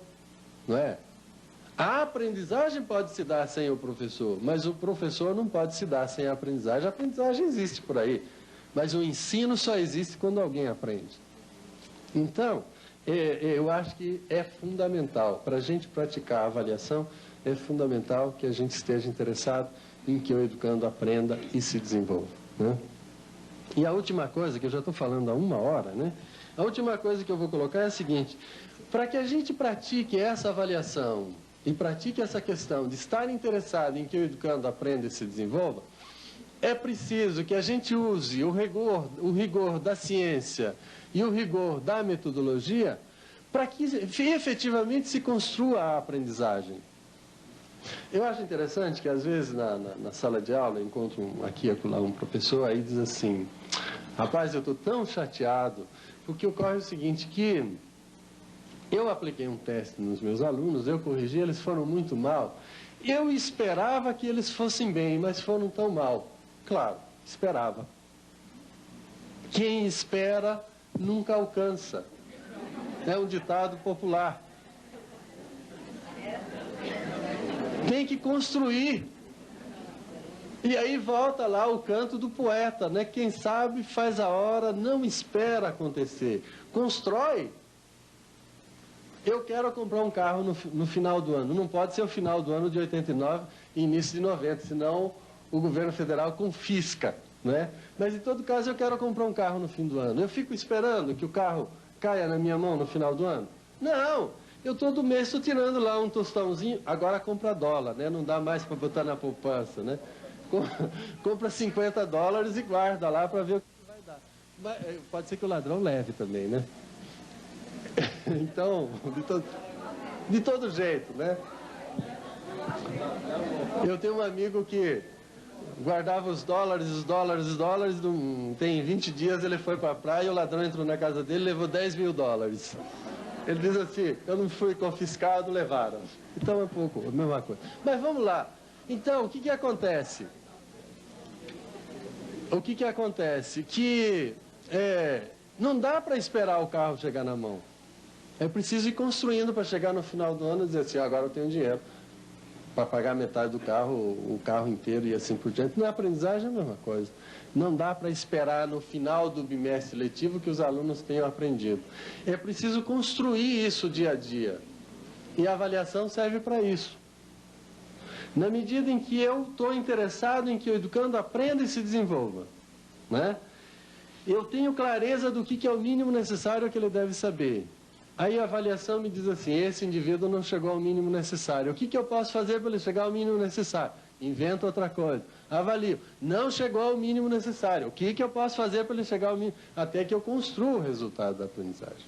não é? A aprendizagem pode se dar sem o professor, mas o professor não pode se dar sem a aprendizagem. A aprendizagem existe por aí, mas o ensino só existe quando alguém aprende. Então, eu acho que é fundamental, para a gente praticar a avaliação, é fundamental que a gente esteja interessado em que o educando aprenda e se desenvolva, né? E a última coisa, que eu já estou falando há 1 hora, né? A última coisa que eu vou colocar é a seguinte: para que a gente pratique essa avaliação e pratique essa questão de estar interessado em que o educando aprenda e se desenvolva, é preciso que a gente use o rigor da ciência e o rigor da metodologia para que efetivamente se construa a aprendizagem. Eu acho interessante que, às vezes, na sala de aula, eu encontro aqui e acolá um professor, aí diz assim: rapaz, eu estou tão chateado, porque ocorre o seguinte, que eu apliquei um teste nos meus alunos, eu corrigi, eles foram muito mal. Eu esperava que eles fossem bem, mas foram tão mal. Claro, esperava. Quem espera nunca alcança. É um ditado popular. Tem que construir. E aí volta lá o canto do poeta, né? Quem sabe faz a hora, não espera acontecer. Constrói. Eu quero comprar um carro no final do ano. Não pode ser o final do ano de 89 e início de 90, senão o governo federal confisca, né? Mas, em todo caso, eu quero comprar um carro no fim do ano. Eu fico esperando que o carro caia na minha mão no final do ano? Não! Eu todo mês estou tirando lá um tostãozinho, agora compra dólar, né? Não dá mais para botar na poupança, né? Compra $50 e guarda lá para ver o que vai dar. Mas, pode ser que o ladrão leve também, né? Então, de todo jeito, né? Eu tenho um amigo que guardava os dólares, tem 20 dias ele foi para a praia e o ladrão entrou na casa dele e levou $10 mil. Ele diz assim: eu não fui confiscado, levaram. Então é pouco, a mesma coisa. Mas vamos lá. Então, o que acontece? O que acontece? Que Não dá para esperar o carro chegar na mão. É preciso ir construindo para chegar no final do ano e dizer assim, agora eu tenho dinheiro para pagar metade do carro, o carro inteiro e assim por diante. Na aprendizagem é a mesma coisa. Não dá para esperar no final do bimestre letivo que os alunos tenham aprendido. É preciso construir isso dia a dia. E a avaliação serve para isso. Na medida em que eu estou interessado em que o educando aprenda e se desenvolva, né? Eu tenho clareza do que é o mínimo necessário que ele deve saber. Aí a avaliação me diz assim, esse indivíduo não chegou ao mínimo necessário. O que eu posso fazer para ele chegar ao mínimo necessário? Invento outra coisa. Avalio. Não chegou ao mínimo necessário. O que eu posso fazer para ele chegar ao mínimo? Até que eu construa o resultado da aprendizagem.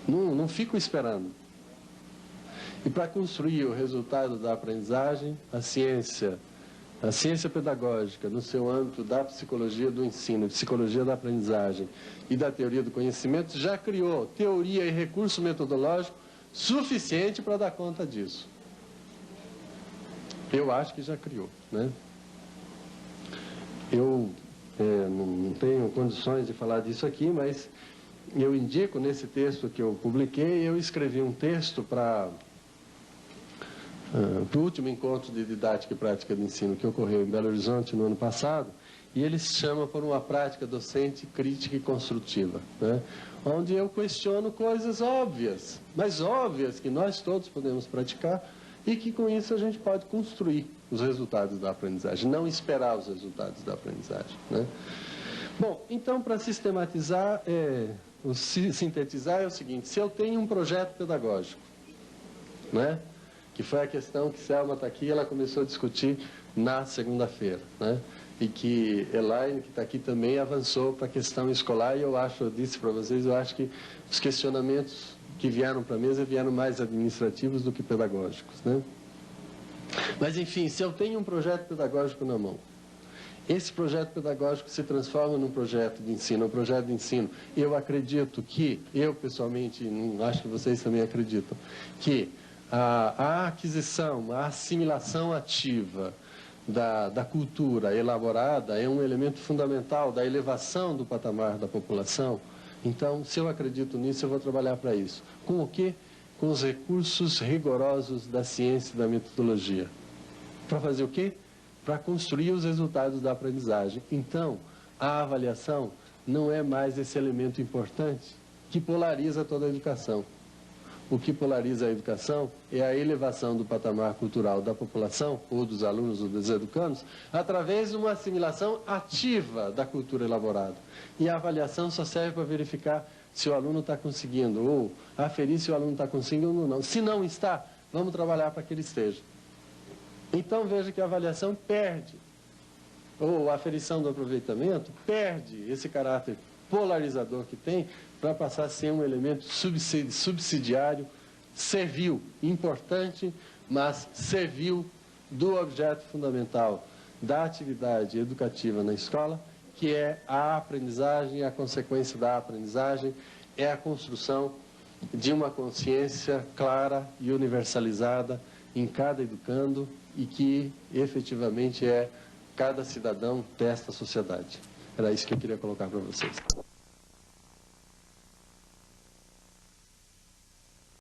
Não fico esperando. E para construir o resultado da aprendizagem, a ciência pedagógica, no seu âmbito da psicologia do ensino, psicologia da aprendizagem e da teoria do conhecimento, já criou teoria e recurso metodológico suficiente para dar conta disso. Eu acho que já criou, né? Eu não tenho condições de falar disso aqui, mas eu indico nesse texto que eu publiquei, eu escrevi um texto para o último encontro de didática e prática de ensino que ocorreu em Belo Horizonte no ano passado, e ele se chama Por uma Prática Docente Crítica e Construtiva, né? Onde eu questiono coisas óbvias, mas óbvias que nós todos podemos praticar e que com isso a gente pode construir os resultados da aprendizagem, não esperar os resultados da aprendizagem, né? Bom, então para sistematizar, sintetizar é o seguinte, se eu tenho um projeto pedagógico, né? Que foi a questão que Selma está aqui, ela começou a discutir na segunda-feira, né? E que Elaine, que está aqui também, avançou para a questão escolar, e eu disse para vocês, eu acho que os questionamentos que vieram para a mesa vieram mais administrativos do que pedagógicos, né? Mas, enfim, se eu tenho um projeto pedagógico na mão, esse projeto pedagógico se transforma num projeto de ensino, eu acredito que, eu pessoalmente, acho que vocês também acreditam, que a aquisição, a assimilação ativa da cultura elaborada é um elemento fundamental da elevação do patamar da população. Então, se eu acredito nisso, eu vou trabalhar para isso. Com o quê? Com os recursos rigorosos da ciência e da metodologia. Para fazer o quê? Para construir os resultados da aprendizagem. Então, a avaliação não é mais esse elemento importante que polariza toda a educação. O que polariza a educação é a elevação do patamar cultural da população, ou dos alunos ou dos educandos, através de uma assimilação ativa da cultura elaborada. E a avaliação só serve para verificar se o aluno está conseguindo, ou aferir se o aluno está conseguindo ou não. Se não está, vamos trabalhar para que ele esteja. Então veja que a avaliação perde, ou a aferição do aproveitamento perde esse caráter polarizador que tem, para passar a ser um elemento subsidiário, servil, importante, mas servil do objeto fundamental da atividade educativa na escola, que é a aprendizagem, a consequência da aprendizagem, é a construção de uma consciência clara e universalizada em cada educando e que efetivamente é cada cidadão desta sociedade. Era isso que eu queria colocar para vocês.